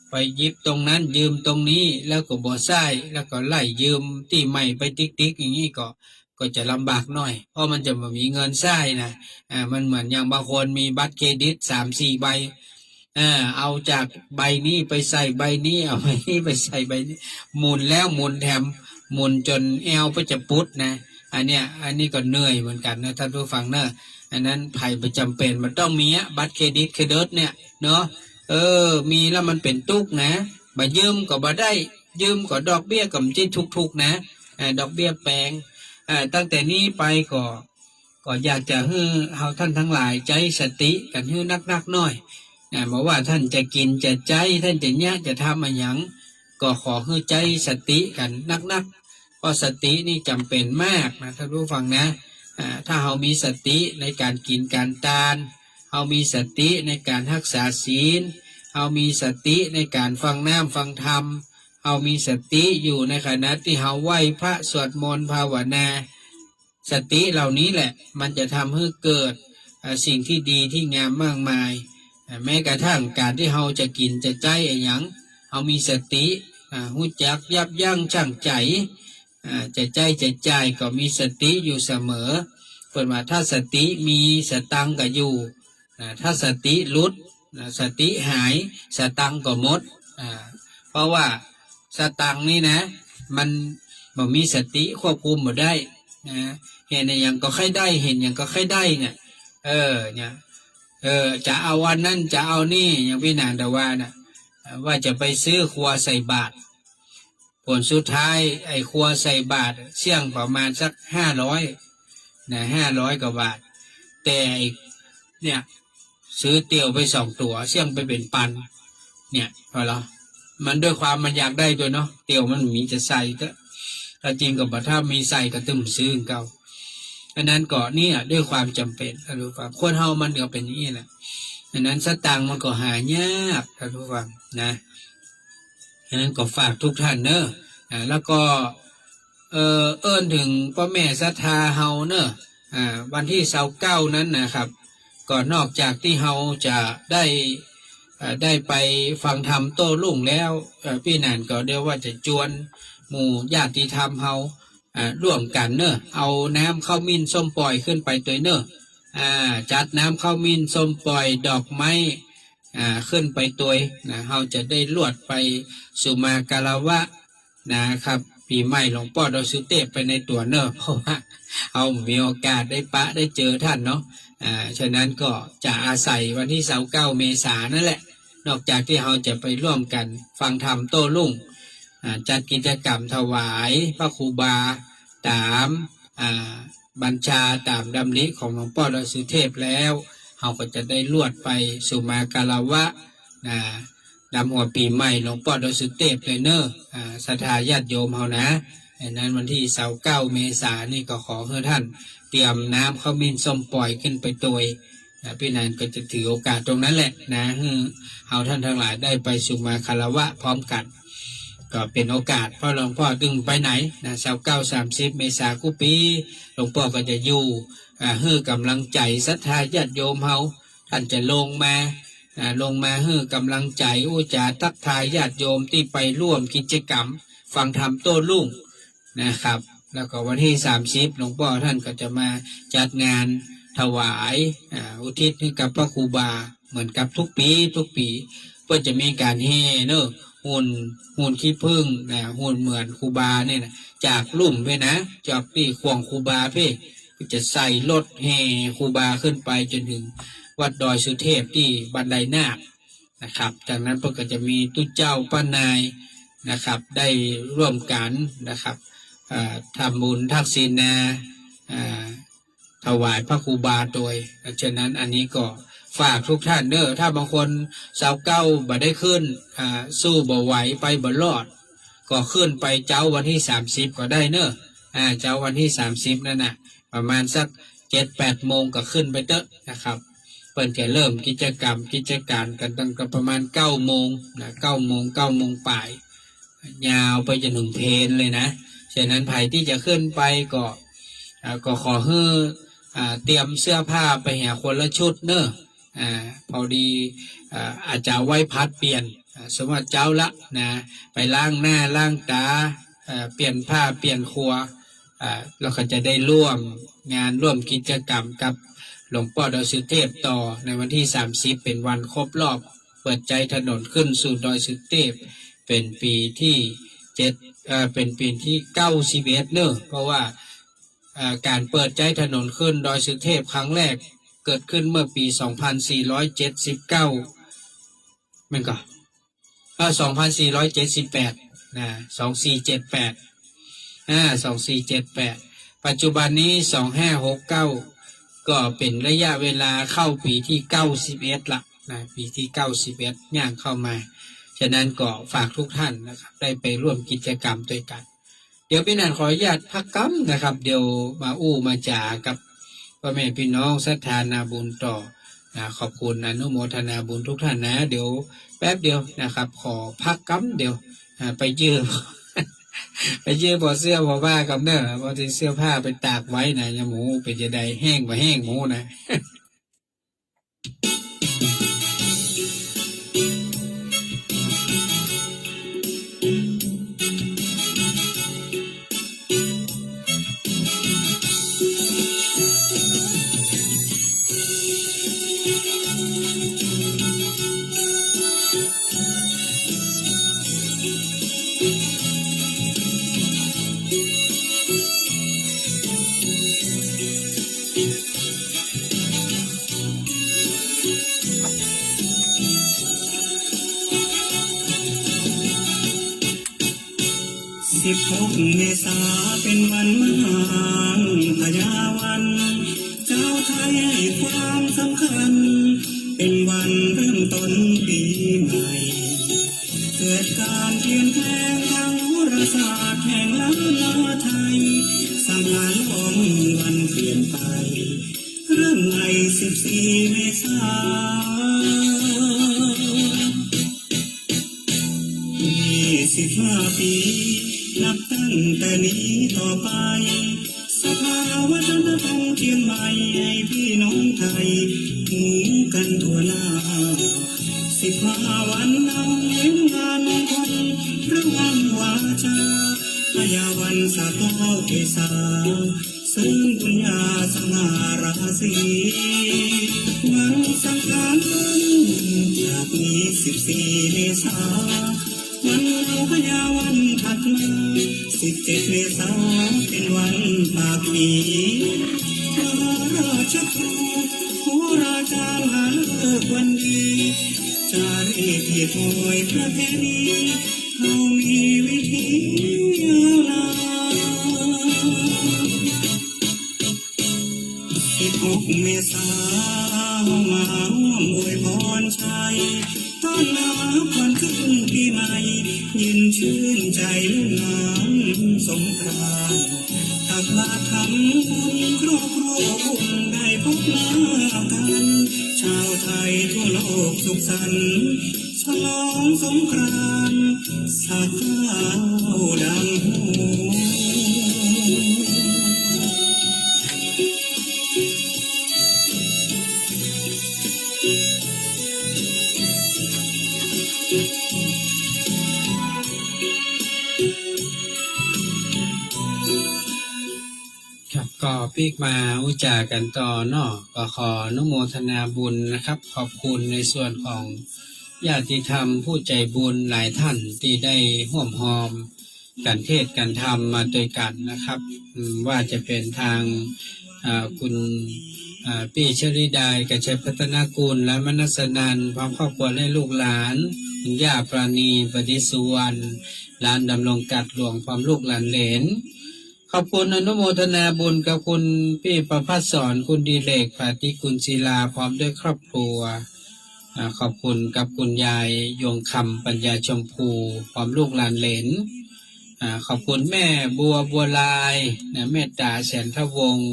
ไปยิบตรงนั้นยืมตรงนี้แล้วก็บ่ใช้แล้วก็ไล่ยืมที่ใหม่ไปติ๊กๆอย่างนี้ก็จะลำบากหน่อยเพราะมันจะไม่มีเงินใช้นะมันเหมือนอย่างบางคนมีบัตรเครดิต3-4 ใบ เอาจากใบนี้ไปใส่ใบนี้เอาใบนี้ไปใส่ใบนี้หมุนแล้วหมุนแถมหมุนจนแอวไปจะปุดนะอันนี้ก็เหนื่อยเหมือนกันนะท่านผู้ฟังเนอะอันนั้นภัยประจำเป็นมันต้องมีบัตรเครดิตเครดิตเนี่ยเนาะมีแล้วมันเป็นตุกนะบ่ยืมก็บ่ได้ยืมก็ดอกเบี้ยก็ไม่ทุกๆนะดอกเบี้ยแพงตั้งแต่นี้ไปก็อยากจะให้เฮาท่านทั้งหลายใจสติกันให้นักๆหน่อยบอกว่าท่านจะกินจะใจท่านจะเนี้ยจะทำอะไรอย่างก็ขอให้ใจสติกันนักๆเพราะสตินี่จำเป็นมากนะท่านผู้ฟังนะถ้าเรามีสติในการกินการทานเรามีสติในการรักษาศีลเรามีสติในการฟังน้ำฟังธรรมเรามีสติอยู่ในขณะที่เราไหว้พระสวดมนต์ภาวนาสติเหล่านี้แหละมันจะทำให้เกิดสิ่งที่ดีที่งามมากมายแม้กระทั่งการที่เราจะกินจะใจอย่างเรามีสติรู้จักยับยั้งชั่งใจจะใจจะใจก็มีสติอยู่เสมอเปิดว่าถ้าสติมีสตังก็อยู่ถ้าสติหลุดสติหายสตังก็หมดเพราะว่าสตังนี่นะมันบ่มีสติควบคุมบ่ได้เห็นอย่างก็ค่อยได้เห็นอย่างก็ค่อยได้เนี่ยเนี่ยจะเอาวันนั้นจะเอานี่อย่างพี่นานแต่ว่านะว่าจะไปซื้อครัวใส่บาตรผลสุดท้ายไอ้ครัวใส่บาตรเสี่ยงประมาณสัก500นะ500 กว่าบาทแต่เนี่ยซื้อเตี๋ยวไป2 ตัวเสี่ยงไปเป็นพันเนี่ยพอแล้วมันด้วยความมันอยากได้ตัวเนาะเตี๋ยวมันมีจะใส่ก็ถ้าจริงก็บอกถ้ามีใส่ก็ตึมซื้อเก่าอันนั้นก็เนี่ยด้วยความจำเป็นท่านผู้ฟังคนเฮามันก็เป็นอย่างนี้แหละอันนั้นสตางค์มันก็หายากท่านผู้ฟังนะอันนั้นก็ฝากทุกท่านเนอะแล้วก็เอิ้นถึงพ่อแม่ศรัทธาเฮาเนอะวันที่29นั้นนะครับก็นอกจากที่เฮาจะได้ไปฟังธรรมโต้รุ่งแล้วพี่นันก็เรียกว่าจะจวนหมู่ญาติธรรมเฮาร่วมกันเนอะเอาน้ำข้าวมิ้นส้มปล่อยขึ้นไปตัวเนอะจัดน้ำข้าวมิ้นส้มปล่อยดอกไม้ขึ้นไปตัวนะเฮาจะได้ลวดไปสุมากาลาวะนะครับปีใหม่หลวงพ่อดอยสุเทพไปในตัวเนอะเพราะว่าเอามีโอกาสได้ได้เจอท่านเนาะฉะนั้นก็จะอาศัยวันที่29 เมษายนนั่นแหละนอกจากที่เราจะไปร่วมกันฟังธรรมโต้รุ่งจัดกิจกรรมถวายพระครูบาตามบัญชาตามดำริของหลวงพ่อดอยสุเทพแล้วเราก็จะได้ลวดไปสุมากาลาวะดำหัวปีใหม่หลวงพ่อดอยสุเทพเลยเนอะศรัทธาญาติโยมเฮานะดังนั้นวันที่29 เมษายนนี่ก็ขอให้ท่านเตรียมน้ำข้าวมิ้นส้มปล่อยขึ้นไปตัวพี่นันก็จะถือโอกาสตรงนั้นแหละนะเอาท่านทั้งหลายได้ไปสุมาคารวะพร้อมกันก็เป็นโอกาสเพราะหลวงพ่อตึงไปไหนนะ29-30 เมษายนกุปีหลวงพ่อก็จะอยู่ให้กำลังใจศรัทธาญาติโยมเฮาท่านจะลงมาให้กำลังใจอุจาทักทายญาติโยมที่ไปร่วมกิจกรรมฟังธรรมโต้รุ่งนะครับแล้วก็วันที่30หลวงพ่อท่านก็จะมาจัดงานถวายอุทิศให้กับพระครูบาเหมือนกับทุกปีเพื่อจะมีการแห่เนอะหุ่นขี้ผึ้งหุ่นเหมือนครูบาเนี่ยนะจากลุ่มไปนะจากที่ขวงครูบาเพ่จะใส่รถแห่ครูบาขึ้นไปจนถึงวัดดอยสุเทพที่บันไดนาคนะครับจากนั้นก็จะมีตุ้เจ้าป้านายนะครับได้ร่วมกันนะครับทำบุญทักษิณาถวายพระครูบาโดยฉะนั้นอันนี้ก็ฝากทุกท่านเด้อถ้าบางคน29บ่ได้ขึ้นสู้บ่ไหวไปบ่รอดก็ขึ้นไปเจ้าวันที่30ก็ได้เนอะเจ้าวันที่30นั่นน่ะประมาณสัก7-8 โมงก็ขึ้นไปเตอะนะครับเปิ่นจะเริ่มกิจการกันตั้งแต่ประมาณ9 โมงนะ9 โมงปลายยาวไปจนถึงเพลนเลยนะฉะนั้นใครที่จะขึ้นไปก็ขอให้เตรียมเสื้อผ้าไปหาคนละชุดเนอะพอดีอาจจะไว้พัดเปลี่ยนสมมติเจ้าละนะไปล้างหน้าล้างตาเปลี่ยนผ้าเปลี่ยนครัวเราก็จะได้ร่วมงานร่วมกิจกรรมกับหลวงพ่อดอยสุเทพต่อในวันที่30เป็นวันครบรอบ เปิดใจถนนขึ้นสู่ดอยสุเทพเป็นปีที่เป็นปีที่91เนอะเพราะว่าการเปิดใจถนนขึ้นดอยสุเทพครั้งแรกเกิดขึ้นเมื่อปี2479มันก็2478นะ24782478ปัจจุบันนี้2569ก็เป็นระยะเวลาเข้าปีที่91ละนะปีที่91ย่างเข้ามาฉะนั้นก็ฝากทุกท่านนะครับได้ไปร่วมกิจกรรมด้วยกันเดี๋ยวพี่นันขออนุญาตพักกำนะครับเดี๋ยวมามาจากับพ่อแม่พี่น้องศรัทธานาบุญต่อนะขอบคุณอนุโมทนาบุญทุกท่านนะเดี๋ยวแป๊บเดียวนะครับขอพักกำเดี๋ยวไปยืม ไปยืมพอเสื้อพอผ้ากับเนอะพอที่เสื้อผ้าไปตากไว้นะยาหมูเป็นจะได้แห้งมาแห้งหมูนะ 16 เมษาเป็นวันมหาพญาวันเจ้าไทยให้ความสำคัญเป็นวันเริ่มต้นปีใหม่เกิดการเปลี่ยนแปลงทางโหราศาสตร์แห่งล้านนาไทยสังหารของวันเปลี่ยนไปเริ่มใน14 เมษา25 ปีนับตั้งแต่นี้ต่อไปสภาวัฒนธรรมเชียงใหม่ให้พี่น้องไทยหมู่กันทั่วหน้า15 วันเอาเว้นงานมงคลระวังวาจาพญาวันสาเก้าเกษาซึ่งบุญญาสง่าราศีวันสังขารจากนี้14 เมษาวันเอาพญาวันถัดมา17 เมษาเป็นวันปากปีมหาราชครูโหราจารย์หาเลิกวันดีจารีตเหตุมวยประเพณีเรามีวิธียาวนาน16 เมษามาร่วมอวยพรชัยต้อนรับวันขึ้นปีใหม่ยินชื่นใจลุ่มน้ำสงกรานต์ตักบาตรทำบุญครอบครัวอุ่นได้พบหน้ากันชาวไทยทั่วโลกสุขสันต์ฉลองสงกรานต์สาดาวดังหูครับก็ปีกมาอุจากันต่อเนาะก็ขออนุโมทนาบุญนะครับขอบคุณในส่วนของญาติธรรมผู้ใจบุญหลายท่านที่ได้ร่วมหอมกันเทศกันธรรมมาด้วยกันนะครับว่าจะเป็นทางคุณพี่ชลิดากัจจพัฒนากุลและมนัสนันพร้อมครอบครัวและลูกหลานคุณย่าปราณีปฏิสุวรรณร้านดำรงกัดหลวงพร้อมลูกหลานเหลนขอบคุณอนุโมทนาบุญกับคุณพี่ประภัสสรคุณดีเลกปาติกุลศิลาพร้อมด้วยครอบครัวขอบคุณกับคุณยายยงคำปัญญาชมพูพร้อมลูกหลานเหลนขอบคุณแม่บัวลายเมตตาแสนทวงศ์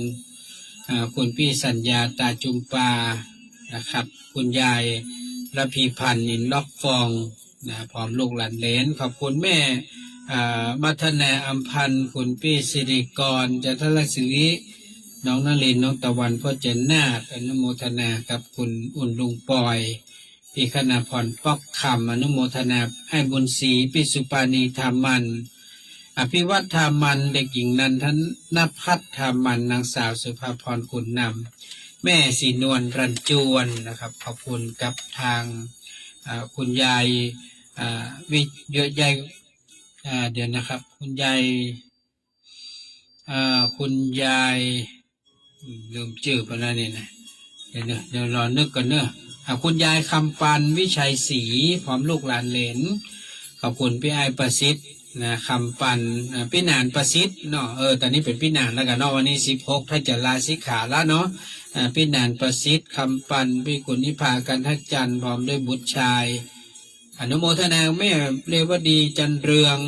คุณพี่สัญญาตาจุมปานะครับคุณยายระพีพันธ์นินล็อกฟองพร้อมลูกหลานเหลนขอบคุณแม่มัทนาอัมพันธ์คุณพี่สิริกรจันทรศิริน้องนลินน้องตะวันพ่อเจนนาถอนุโมทนากับคุณอุ่นลุงปอยพี่คณาพรปอกคำอนุโมทนาให้บุญศรีพี่สุปานีธรรมันอภิวัตธรรมันเด็กหญิงนันทนภัทรธรรมันนางสาวสุภาพรคุณนำแม่สีนวลรันจวนนะครับขอบคุณกับทาง คุณยายวิเยอะใหญ่เดี๋ยวนะครับคุณยายคุณยายลืมชื่อไปแล้วนี่นะเดี๋ยวรอนึกก่อนเนอะคุณยายคำปันวิชัยศรีพร้อมลูกหลานเหลนขอบคุณพี่ไอประสิทธิ์นะคำปันพี่นานประสิทธิ์เนาะตอนนี้เป็นพี่นานแล้วกันเนาะวันนี้16ถ้าจะลาสิกขาแล้วเนาะพี่นานประสิทธิ์คำปันพี่กุณิภากันทักจันทร์พร้อมด้วยบุตรชายอนุโมทนาแม่เรวดีจันเรือง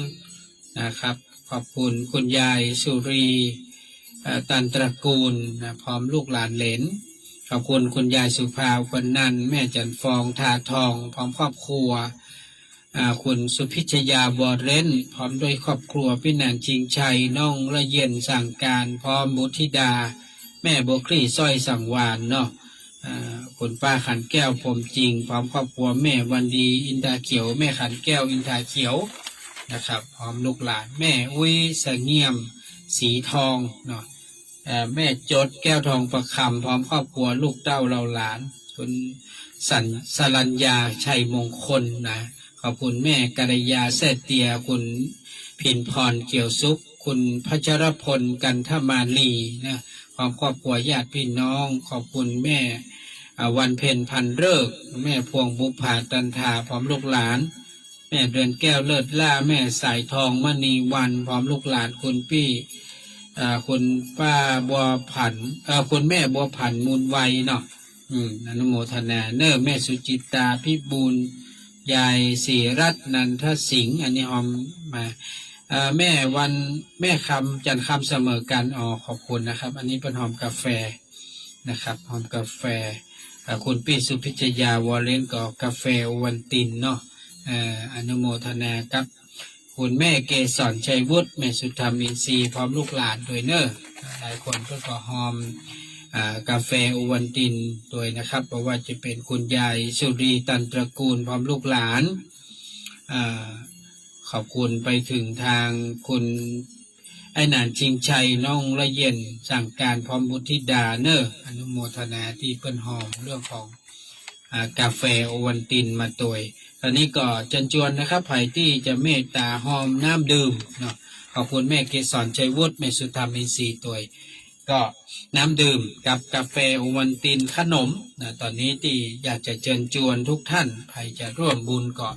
นะครับขอบคุณคุณยายสุรีตันตระกูลพร้อมลูกหลานเหลนขอบคุณคุณยายสุภาวันนันแม่จันฟองทาทองพร้อมครอบครัวคุณสุพิชยาบอเรนพร้อมด้วยครอบครัวพี่นางชิงชัยน้องละเย็นสั่งการพร้อมบุตรธิดาแม่โบคลี่สร้อยสังวานเนาะคุณป้าขันแก้วพรมจริงพร้อมครอบครัวแม่วันดีอินทาเขียวแม่ขันแก้วอินทาเขียวนะครับพร้อมลูกหลานแม่อุ้ยเสงี่ยมสีทองเนาะแม่จดแก้วทองประคำพร้อมครอบครัวลูกเต้าเราหลานคุณสรัญญาชัยมงคลนะขอบคุณแม่กัลยาแซ่เตียคุณพินพรเกี่ยวสุขคุณพัชรพลกันทมาลีนะพร้อมครอบครัวญาติพี่น้องขอบคุณแม่วันเพ็ญพันเลิกแม่พวงบุภาตันทาพร้อมลูกหลานแม่เดือนแก้วเลิศล่าแม่สายทองมณีวันพร้อมลูกหลานคุณพี่คุณป้าบัวผันคุณแม่บัวผันมูลไวเนาะอนุโมทนาเนอแม่สุจิตาพิบูลยายศรีรัตน์นันทสิงห์อันนี้หอมมาแม่วันแม่คำจันคำเสมอกันขอบคุณนะครับอันนี้เป็นหอมกาแฟนะครับหอมกาแฟคุณพี่สุพิชยาวอลเลนก็กาแฟวันตินเนาะอนุโมทนาครับคุณแม่เกศรชัยวุฒิแม่สุธรรมอินทรีย์พร้อมลูกหลานด้วยเนอะหลายคนก็หอมกาแฟโอวันตินด้วยนะครับเพราะว่าจะเป็นคุณยายสุรีตันตระกูลพร้อมลูกหลานขอบคุณไปถึงทางคุณไอ้หนานชิงชัยน้องละเย็นสั่งการพร้อมบุตรธิดาเนอะอนุโมทนาที่เปิ้นหอมเรื่องของกาแฟโอวันตินมาตัวตอนนี้ก็เชิญชวนนะครับใครที่จะเมตตาหอมน้ำดื่มเนาะขอบคุณแม่เกศรชัยวุฒิแม่สุธรรมอินทรีย์ตัวก็น้ำดื่มกับกาแฟโอวันตินขนมนะตอนนี้ที่อยากจะเชิญชวนทุกท่านใครจะร่วมบุญก็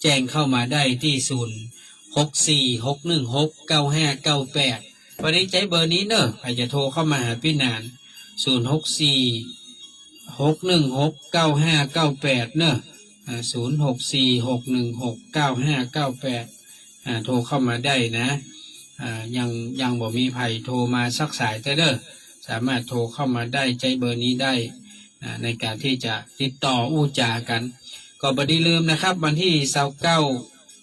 แจ้งเข้ามาได้ที่0646169598วันนี้ใช้เบอร์นี้เนอะใครจะโทรเข้ามาหาพี่นาน0646169598เนอะ0646169598โทรเข้ามาได้นะยังบ่มีไผโทรมาสักสายเด้อสามารถโทรเข้ามาได้ใช้เบอร์นี้ได้ในการที่จะติดต่ออู้จากันก็บ่ได้ลืมนะครับวันที่29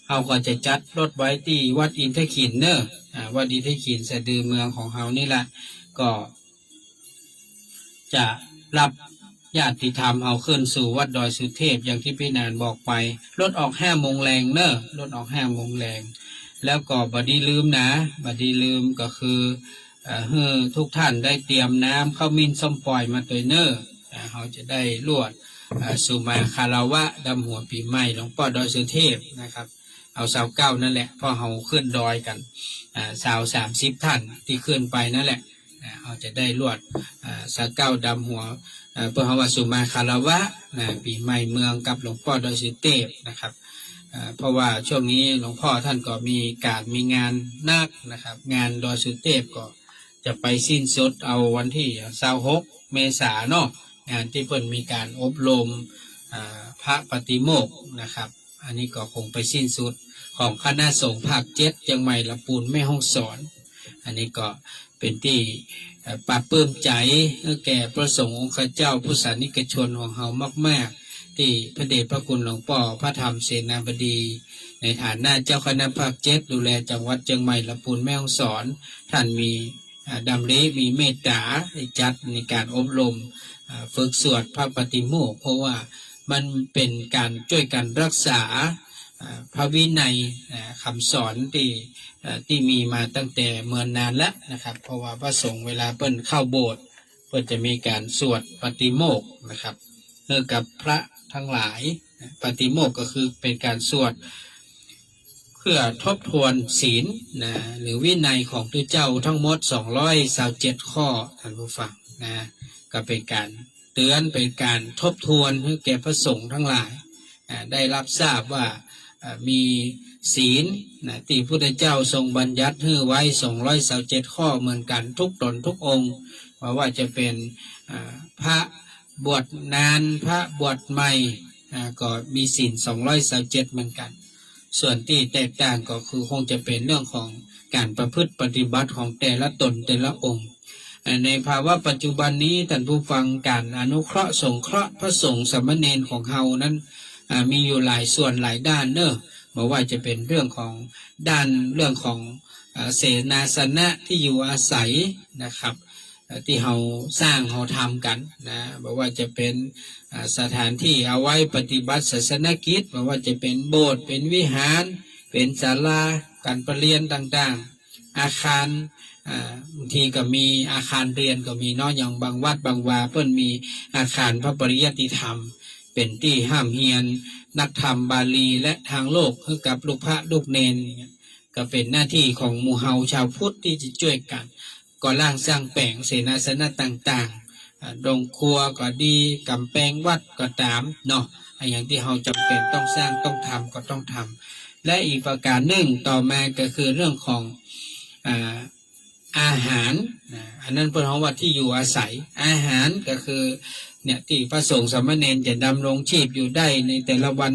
เราก็จะจัดรถไว้ที่วัดอินทขินเนอะวัดอินทขินสะดือเมืองของเรานี่แหละก็จะรับญาติธรรมเอาขึ้นสู่วัดดอยสุเทพอย่างที่พี่นานบอกไปรถออก5 โมงแรงเนอะรถออก5 โมงแรงแล้วก็บัดนี้ลืมนะบัดนี้ลืมก็คือทุกท่านได้เตรียมน้ำข้าวมิ้นส้มปล่อยมาตัวเนอเขาจะได้ลวดสุมาคาราวะดำหัวปีใหม่หลวงพ่อดอยสุเทพนะครับเอา29นั่นแหละเพราะเขาขึ้นดอยกัน30ท่านที่ขึ้นไปนั่นแหละเขาจะได้ลวด29ดำหัวเพื่อเขาว่าสุมาคาราวะปีใหม่เมืองกับหลวงพ่อดอยสุเทพนะครับเพราะว่าช่วงนี้หลวงพ่อท่านก็มีงานนักนะครับงานดอยสุเทพก็จะไปสิ้นสุดเอาวันที่26 เมษายนเนาะงานที่เพิ่นมีการอบรมพระปฏิโมกข์นะครับอันนี้ก็คงไปสิ้นสุดของคณะสงฆ์ภาค7จังใหม่ละปูนแม่ฮ่องสอนอันนี้ก็เป็นที่ปราบปลื้มใจแก่พระสงฆ์องค์เจ้าพุทธศาสนิกชนของเฮามากๆที่พระเดชพระคุณหลวงพ่อพระธรรมเสนาบดีในฐานะเจ้าคณะภาค7ดูแลจังหวัดเชียงใหม่ลำพูนแม่ฮ่องสอนท่านมีดำริมีเมตตาจัดในการอบรมฝึกสวดพระปฏิโมกข์เพราะว่ามันเป็นการช่วยกันรักษาพระวินัยคำสอนที่มีมาตั้งแต่เมื่อนานแล้วนะครับเพราะว่าพระสงฆ์เวลาเปิ้นเข้าโบสถ์เปิ้นจะมีการสวดปฏิโมกข์นะครับกับพระทั้งหลาย ปาติโมกข์ก็คือเป็นการสวดเพื่อทบทวนศีลนะหรือวินัยของพระเจ้าทั้งหมด227ข้อท่านผู้ฟังนะก็เป็นการเตือนเป็นการทบทวนให้แก่พระสงฆ์ทั้งหลายได้รับทราบว่ามีศีลนะที่พระพุทธเจ้าทรงบัญญัติให้ไว้227ข้อเหมือนกันทุกตนทุกองค์ว่าจะเป็นพระบวชนานพระบวชใหม่ก็มีศีล227เหมือนกันส่วนที่แตกต่างก็คือคงจะเป็นเรื่องของการประพฤติปฏิบัติของแต่ละตนแต่ละองค์ในภาวะปัจจุบันนี้ท่านผู้ฟังการอนุเคราะห์สงเคราะห์พระสงฆ์สามเณรของเฮานั้นมีอยู่หลายส่วนหลายด้านเนอะบอกว่าจะเป็นเรื่องของด้านเรื่องของเสนาสนะที่อยู่อาศัยนะครับที่เราสร้างเราทำกันนะบอกว่าจะเป็นสถานที่เอาไว้ปฏิบัติศาสนกิจบอกว่าจะเป็นโบสถ์เป็นวิหารเป็นศาลาการประเรียนต่างๆอาคารบางทีก็มีอาคารเรียนก็มีเนาะอย่างบางวัดบางวาเพิ่นมีอาคารพระปริยัติธรรมเป็นที่ห้ามเฮียนนักธรรมบาลีและทางโลกให้กับลูกพระลูกเนนก็เป็นหน้าที่ของหมู่เฮาชาวพุทธที่จะช่วยกันก่อร่างสร้างแปลงเสนาสนะต่างๆโรงครัวก็ดีกำแพงวัดก็ตามเนาะอย่างที่เฮาจำเป็นต้องสร้างต้องทำก็ต้องทำและอีกประการหนึ่งต่อมาก็คือเรื่องของอาหารอันนั้นเป็นของวัดที่อยู่อาศัยอาหารก็คือเนี่ยที่พระสงฆ์สามเณรจะดำรงชีพอยู่ได้ในแต่ละวั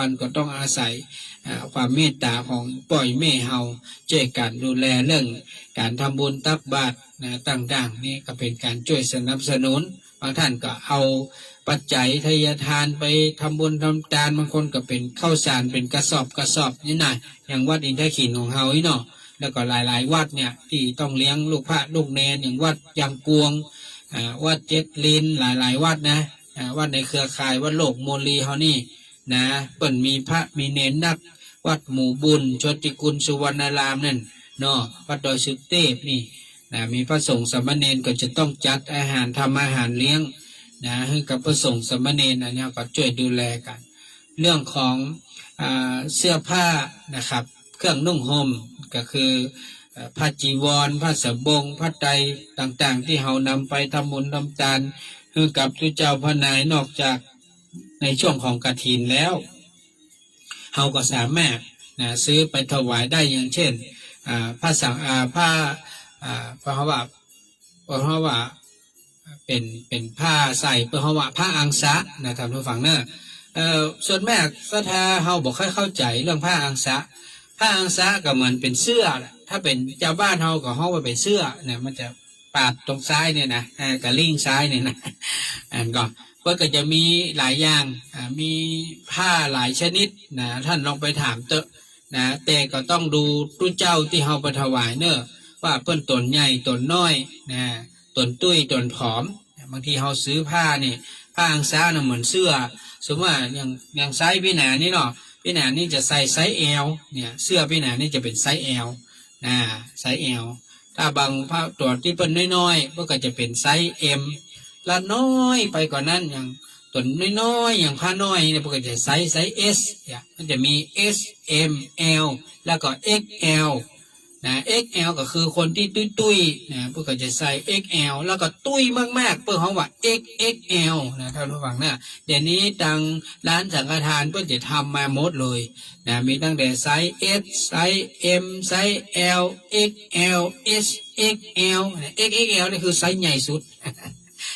นก็ต้องอาศัยความเมตตาของปล่อยแม่เฮาช่วยกันดูแลเรื่องการทำบุญตักบาตรต่างๆนี่ก็เป็นการช่วยสนับสนุนบางท่านก็เอาปัจจัยทายทานไปทำบุญทำทานบางคนก็เป็นข้าวสารเป็นกระสอบนี่นะอย่างวัดอินทขินของเฮาอีเนาะแล้วก็หลายๆวัดเนี่ยที่ต้องเลี้ยงลูกพระลูกเนรอย่างวัดยางกวงวัดเจ็ดลินหลายๆวัดนะวัดในเครือข่ายวัดโลกโมลีเฮานี่นะเปิ่นมีพระมีเนรนักวัดหมู่บุญชติกุลสุวรรณารามนั่นเนาะวัดดอยสุเทพนี่นะมีพระสงฆ์สามเณรก็จะต้องจัดอาหารทำอาหารเลี้ยงนะให้กับพระสงฆ์สามเณรอันนี้ก็ช่วยดูแลกันเรื่องของเสื้อผ้านะครับเครื่องนุ่งห่มก็คือผ้าจีวรผ้าสบงผ้าไตรต่างๆที่เรานำไปทำบุญทำทานให้กับพระเจ้าพระนายนอกจากในช่วงของกฐินแล้วเราก็สามารถซื้อไปถวายได้อย่างเช่นผ้าสังเพราะว่าเป็นผ้าใส่เพราะว่าผ้าอังสะนะครับทุกฝั่งเนอะส่วนแม่ศรัทธาเราบอกค่อยเข้าใจเรื่องผ้าอังสะก็เหมือนเป็นเสื้อแหละถ้าเป็นเจ้าบ้านเราก็ห้องว่าเป็นเสื้อเนี่ยมันจะปาดตรงซ้ายเนี่ยนะกับลิงซ้ายเนี่ยนะก็จะมีหลายอย่างมีผ้าหลายชนิดนะท่านลองไปถามเตอะนะแต่ก็ต้องดูตู้เจ้าที่เราไปถวายเนอะว่าเพิ่นตนใหญ่ตนน้อยนะตนตุ้ยตนผอมบางทีเราซื้อผ้านี่ผ้าอังสะน่ะเหมือนเสื้อสมมติว่าอย่างไซส์พี่หนานี่เนาะพี่หนานี่จะใส่ไซส์ L เนี่ยเสื้อพี่หนานี่จะเป็นไซส์ L ไซส์ L ถ้าบางผ้าตัวที่เป็นน้อยๆก็จะเป็นไซส์ M ละน้อยไปกว่านั้นอย่างตัวน้อยๆอย่างผ้าน้อยเนี่ยก็จะไซส์ S เนี่ยมันจะมี S M L แล้วก็ XL นะ XL ก็คือคนที่ตุ้ยๆนะพวกก็จะใส่ XL แล้วก็ตุ้ยมากๆเพื่อเขาว่า XXL นะท่านผู้ฟังนะเดี๋ยวนี้ทางร้านสังฆทานเพื่อจะทำมาหมดเลยนะมีตั้งแต่ไซส์ S ไซส์ M ไซส์ L XL S XL XXL นี่คือไซส์ใหญ่สุด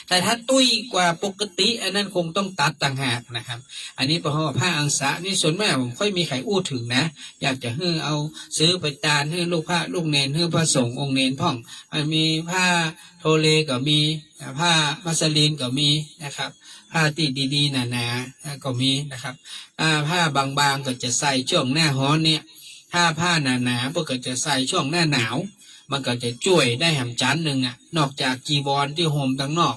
แต่ถ้าตุ้ยกว่าปกติอันนั้นคงต้องตัดต่างหากนะครับอันนี้เพราะว่าผ้าอังสะนี่ส่วนมากผมค่อยมีใครอู้ถึงนะอยากจะให้เอาซื้อไปตานให้ลูกพระลูกเนรให้พระสงฆ์องค์เนรพ่องมันมีผ้าโทเลก็มีผ้ามัสลินก็มีนะครับผ้าที่ดีๆหนาๆก็มีนะครับผ้าบางๆก็จะใส่ช่วงหน้าร้อนเนี่ยถ้าผ้าหนาๆพวกก็จะใส่ช่วงหน้าหนาวมันก็จะช่วยได้แหมจันหนึ่งนอกจากจีวรที่ห่มทั้งนอก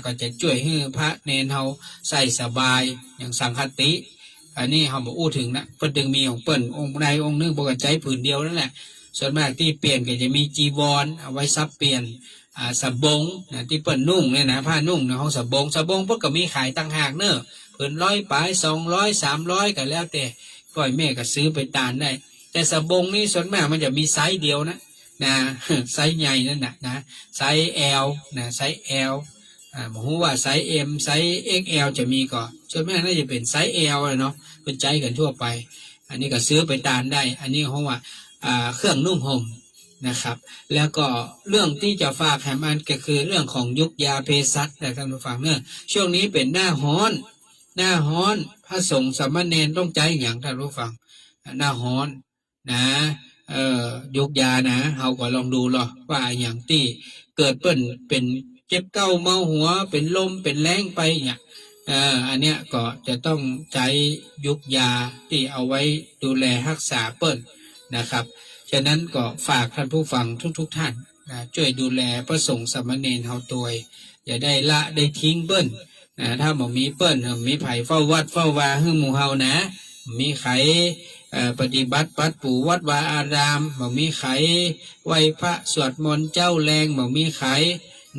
ก็จะช่วยให้พระเนรเขาใส่สบายอย่างสังฆติอันนี้เขาบอกอู้ถึงนะเพิ่นดึงมีของเปิ้นองค์ใดองค์หนึ่งปกติใจผืนเดียวนั่นแหละ ส่วนมากที่เปลี่ยนก็จะมีจีวรเอาไว้ซับเปลี่ยนสบงนะที่เปิ่นนุ่งเนี่ยนะผ้านุ่งในห้องสบงเพิ่นก็มีขายต่างหากเนอะเพิ่น100ปลาย200 300ก็แล้วแต่ก้อยแม่ก็ซื้อไปตานได้แต่สบงนี่ส่วนมากมันจะมีไซส์เดียวนะไซส์ใหญ่นั่นนะไซส์ L นะไซส์ L หมายว่าไซส์ M ไซส์ XL จะมีก่อนส่วนมากน่าจะเป็นไซส์ L เลยเนาะเป็นใจกันทั่วไปอันนี้ก็ซื้อไปตานได้อันนี้เพราะว่าเครื่องนุ่งห่มนะครับแล้วก็เรื่องที่จะฝากแหมันก็คือเรื่องของยุกยาเภสัชนะท่านผู้ฟังเนอะช่วงนี้เป็นหน้าร้อนพระสงฆ์สามเณรต้องใจอย่างท่านผู้ฟังหน้าร้อนนะยุกยานะเราก็ลองดูหรอว่าอย่างที่เกิดเปิ้นเป็นเจ็บเก้าเมาหัวเป็นลมเป็นแรงไปเนี่ยอันเนี้ยก็จะต้องใช้ยุกยาที่เอาไว้ดูแลรักษาเปิ้นนะครับฉะนั้นก็ฝากท่านผู้ฟังทุกท่านนะช่วยดูแลพระสงฆ์สามเณรเฮาตัวอย่าได้ละได้ทิ้งเปิ้นนะถ้าบ่มีเปิ้นมีไผเฝ้าวัดเฝ้าวาให้หมู่เฮานะมีไขปฏิบัติปัดปู่วัดวาอารามบ่มีไขไหว้พระสวดมนต์เจ้าแรงบ่มีไข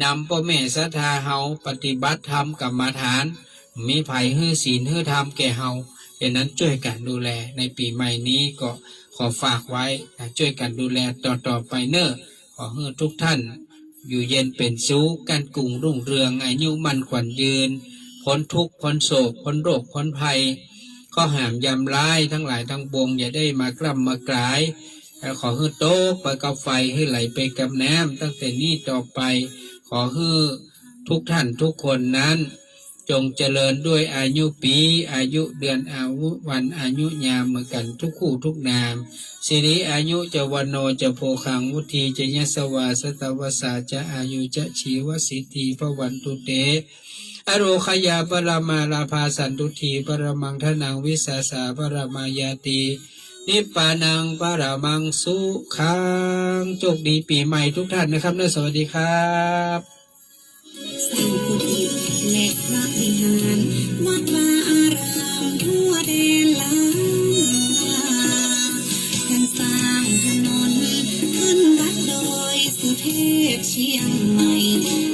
นำพ่อแม่ศรัทธาเฮาปฏิบัติธรรมกรรมฐานมีไผฮื้อศีลฮื้อธรรมแก่เฮาดังนั้นช่วยกันดูแลในปีใหม่นี้ก็ขอฝากไว้ช่วยกันดูแลต่อไปเนอะขอให้ทุกท่านอยู่เย็นเป็นสุขกันกุ้งรุ่งเรืองอายุมั่นขวัญยืนพ้นทุกข์พ้นโศกพ้นโรคพ้นภัยข้อหามยำร้ายทั้งหลายทั้งปวงอย่าได้มากล่ำมากลายขอให้โตกไปกับไฟให้ไหลไปกับน้ำตั้งแต่นี้ต่อไปขอให้ทุกท่านทุกคนนั้นจงเจริญด้วยอายุปีอายุเดือนอายุวันอายุยามเหมือนกันทุกคู่ทุกนามสิริอายุจะวันโนจะโพคังวุธีจะยสวาสตวสาจะอายุจะชีวสิทธิพวันตุเตอโรคยาปรมาลาภาสันตุทีปรมังทนังวิสาสาปรมายาตีนิพพานังปรมังสุขังโชคดีปีใหม่ทุกท่านนะครับสวัสดีครับสร้างกุฏิและพระวิหารวัดวาอารามทั่วแดนลาวท่านสร้างถนนขึ้นวัดโดยสุเทพเชียงใหม่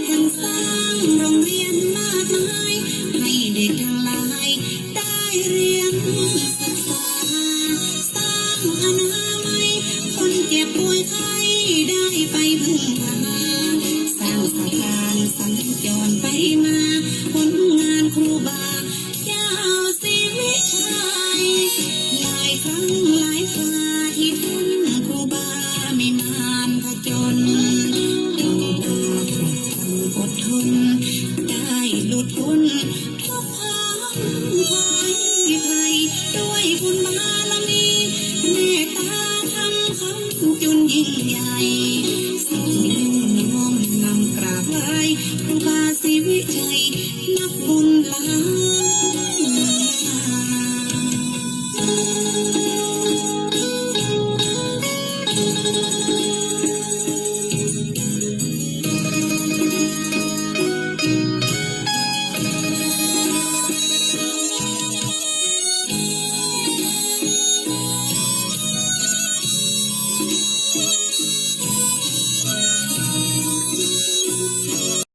ท่านสร้างโรงเรียนมากมายให้เด็กทั้งหลายได้เรียนศึกษาสร้างอนามัยคนเจ็บป่วยไข้ได้ไปพึ่งพาสร้างสะพานสัญจรไป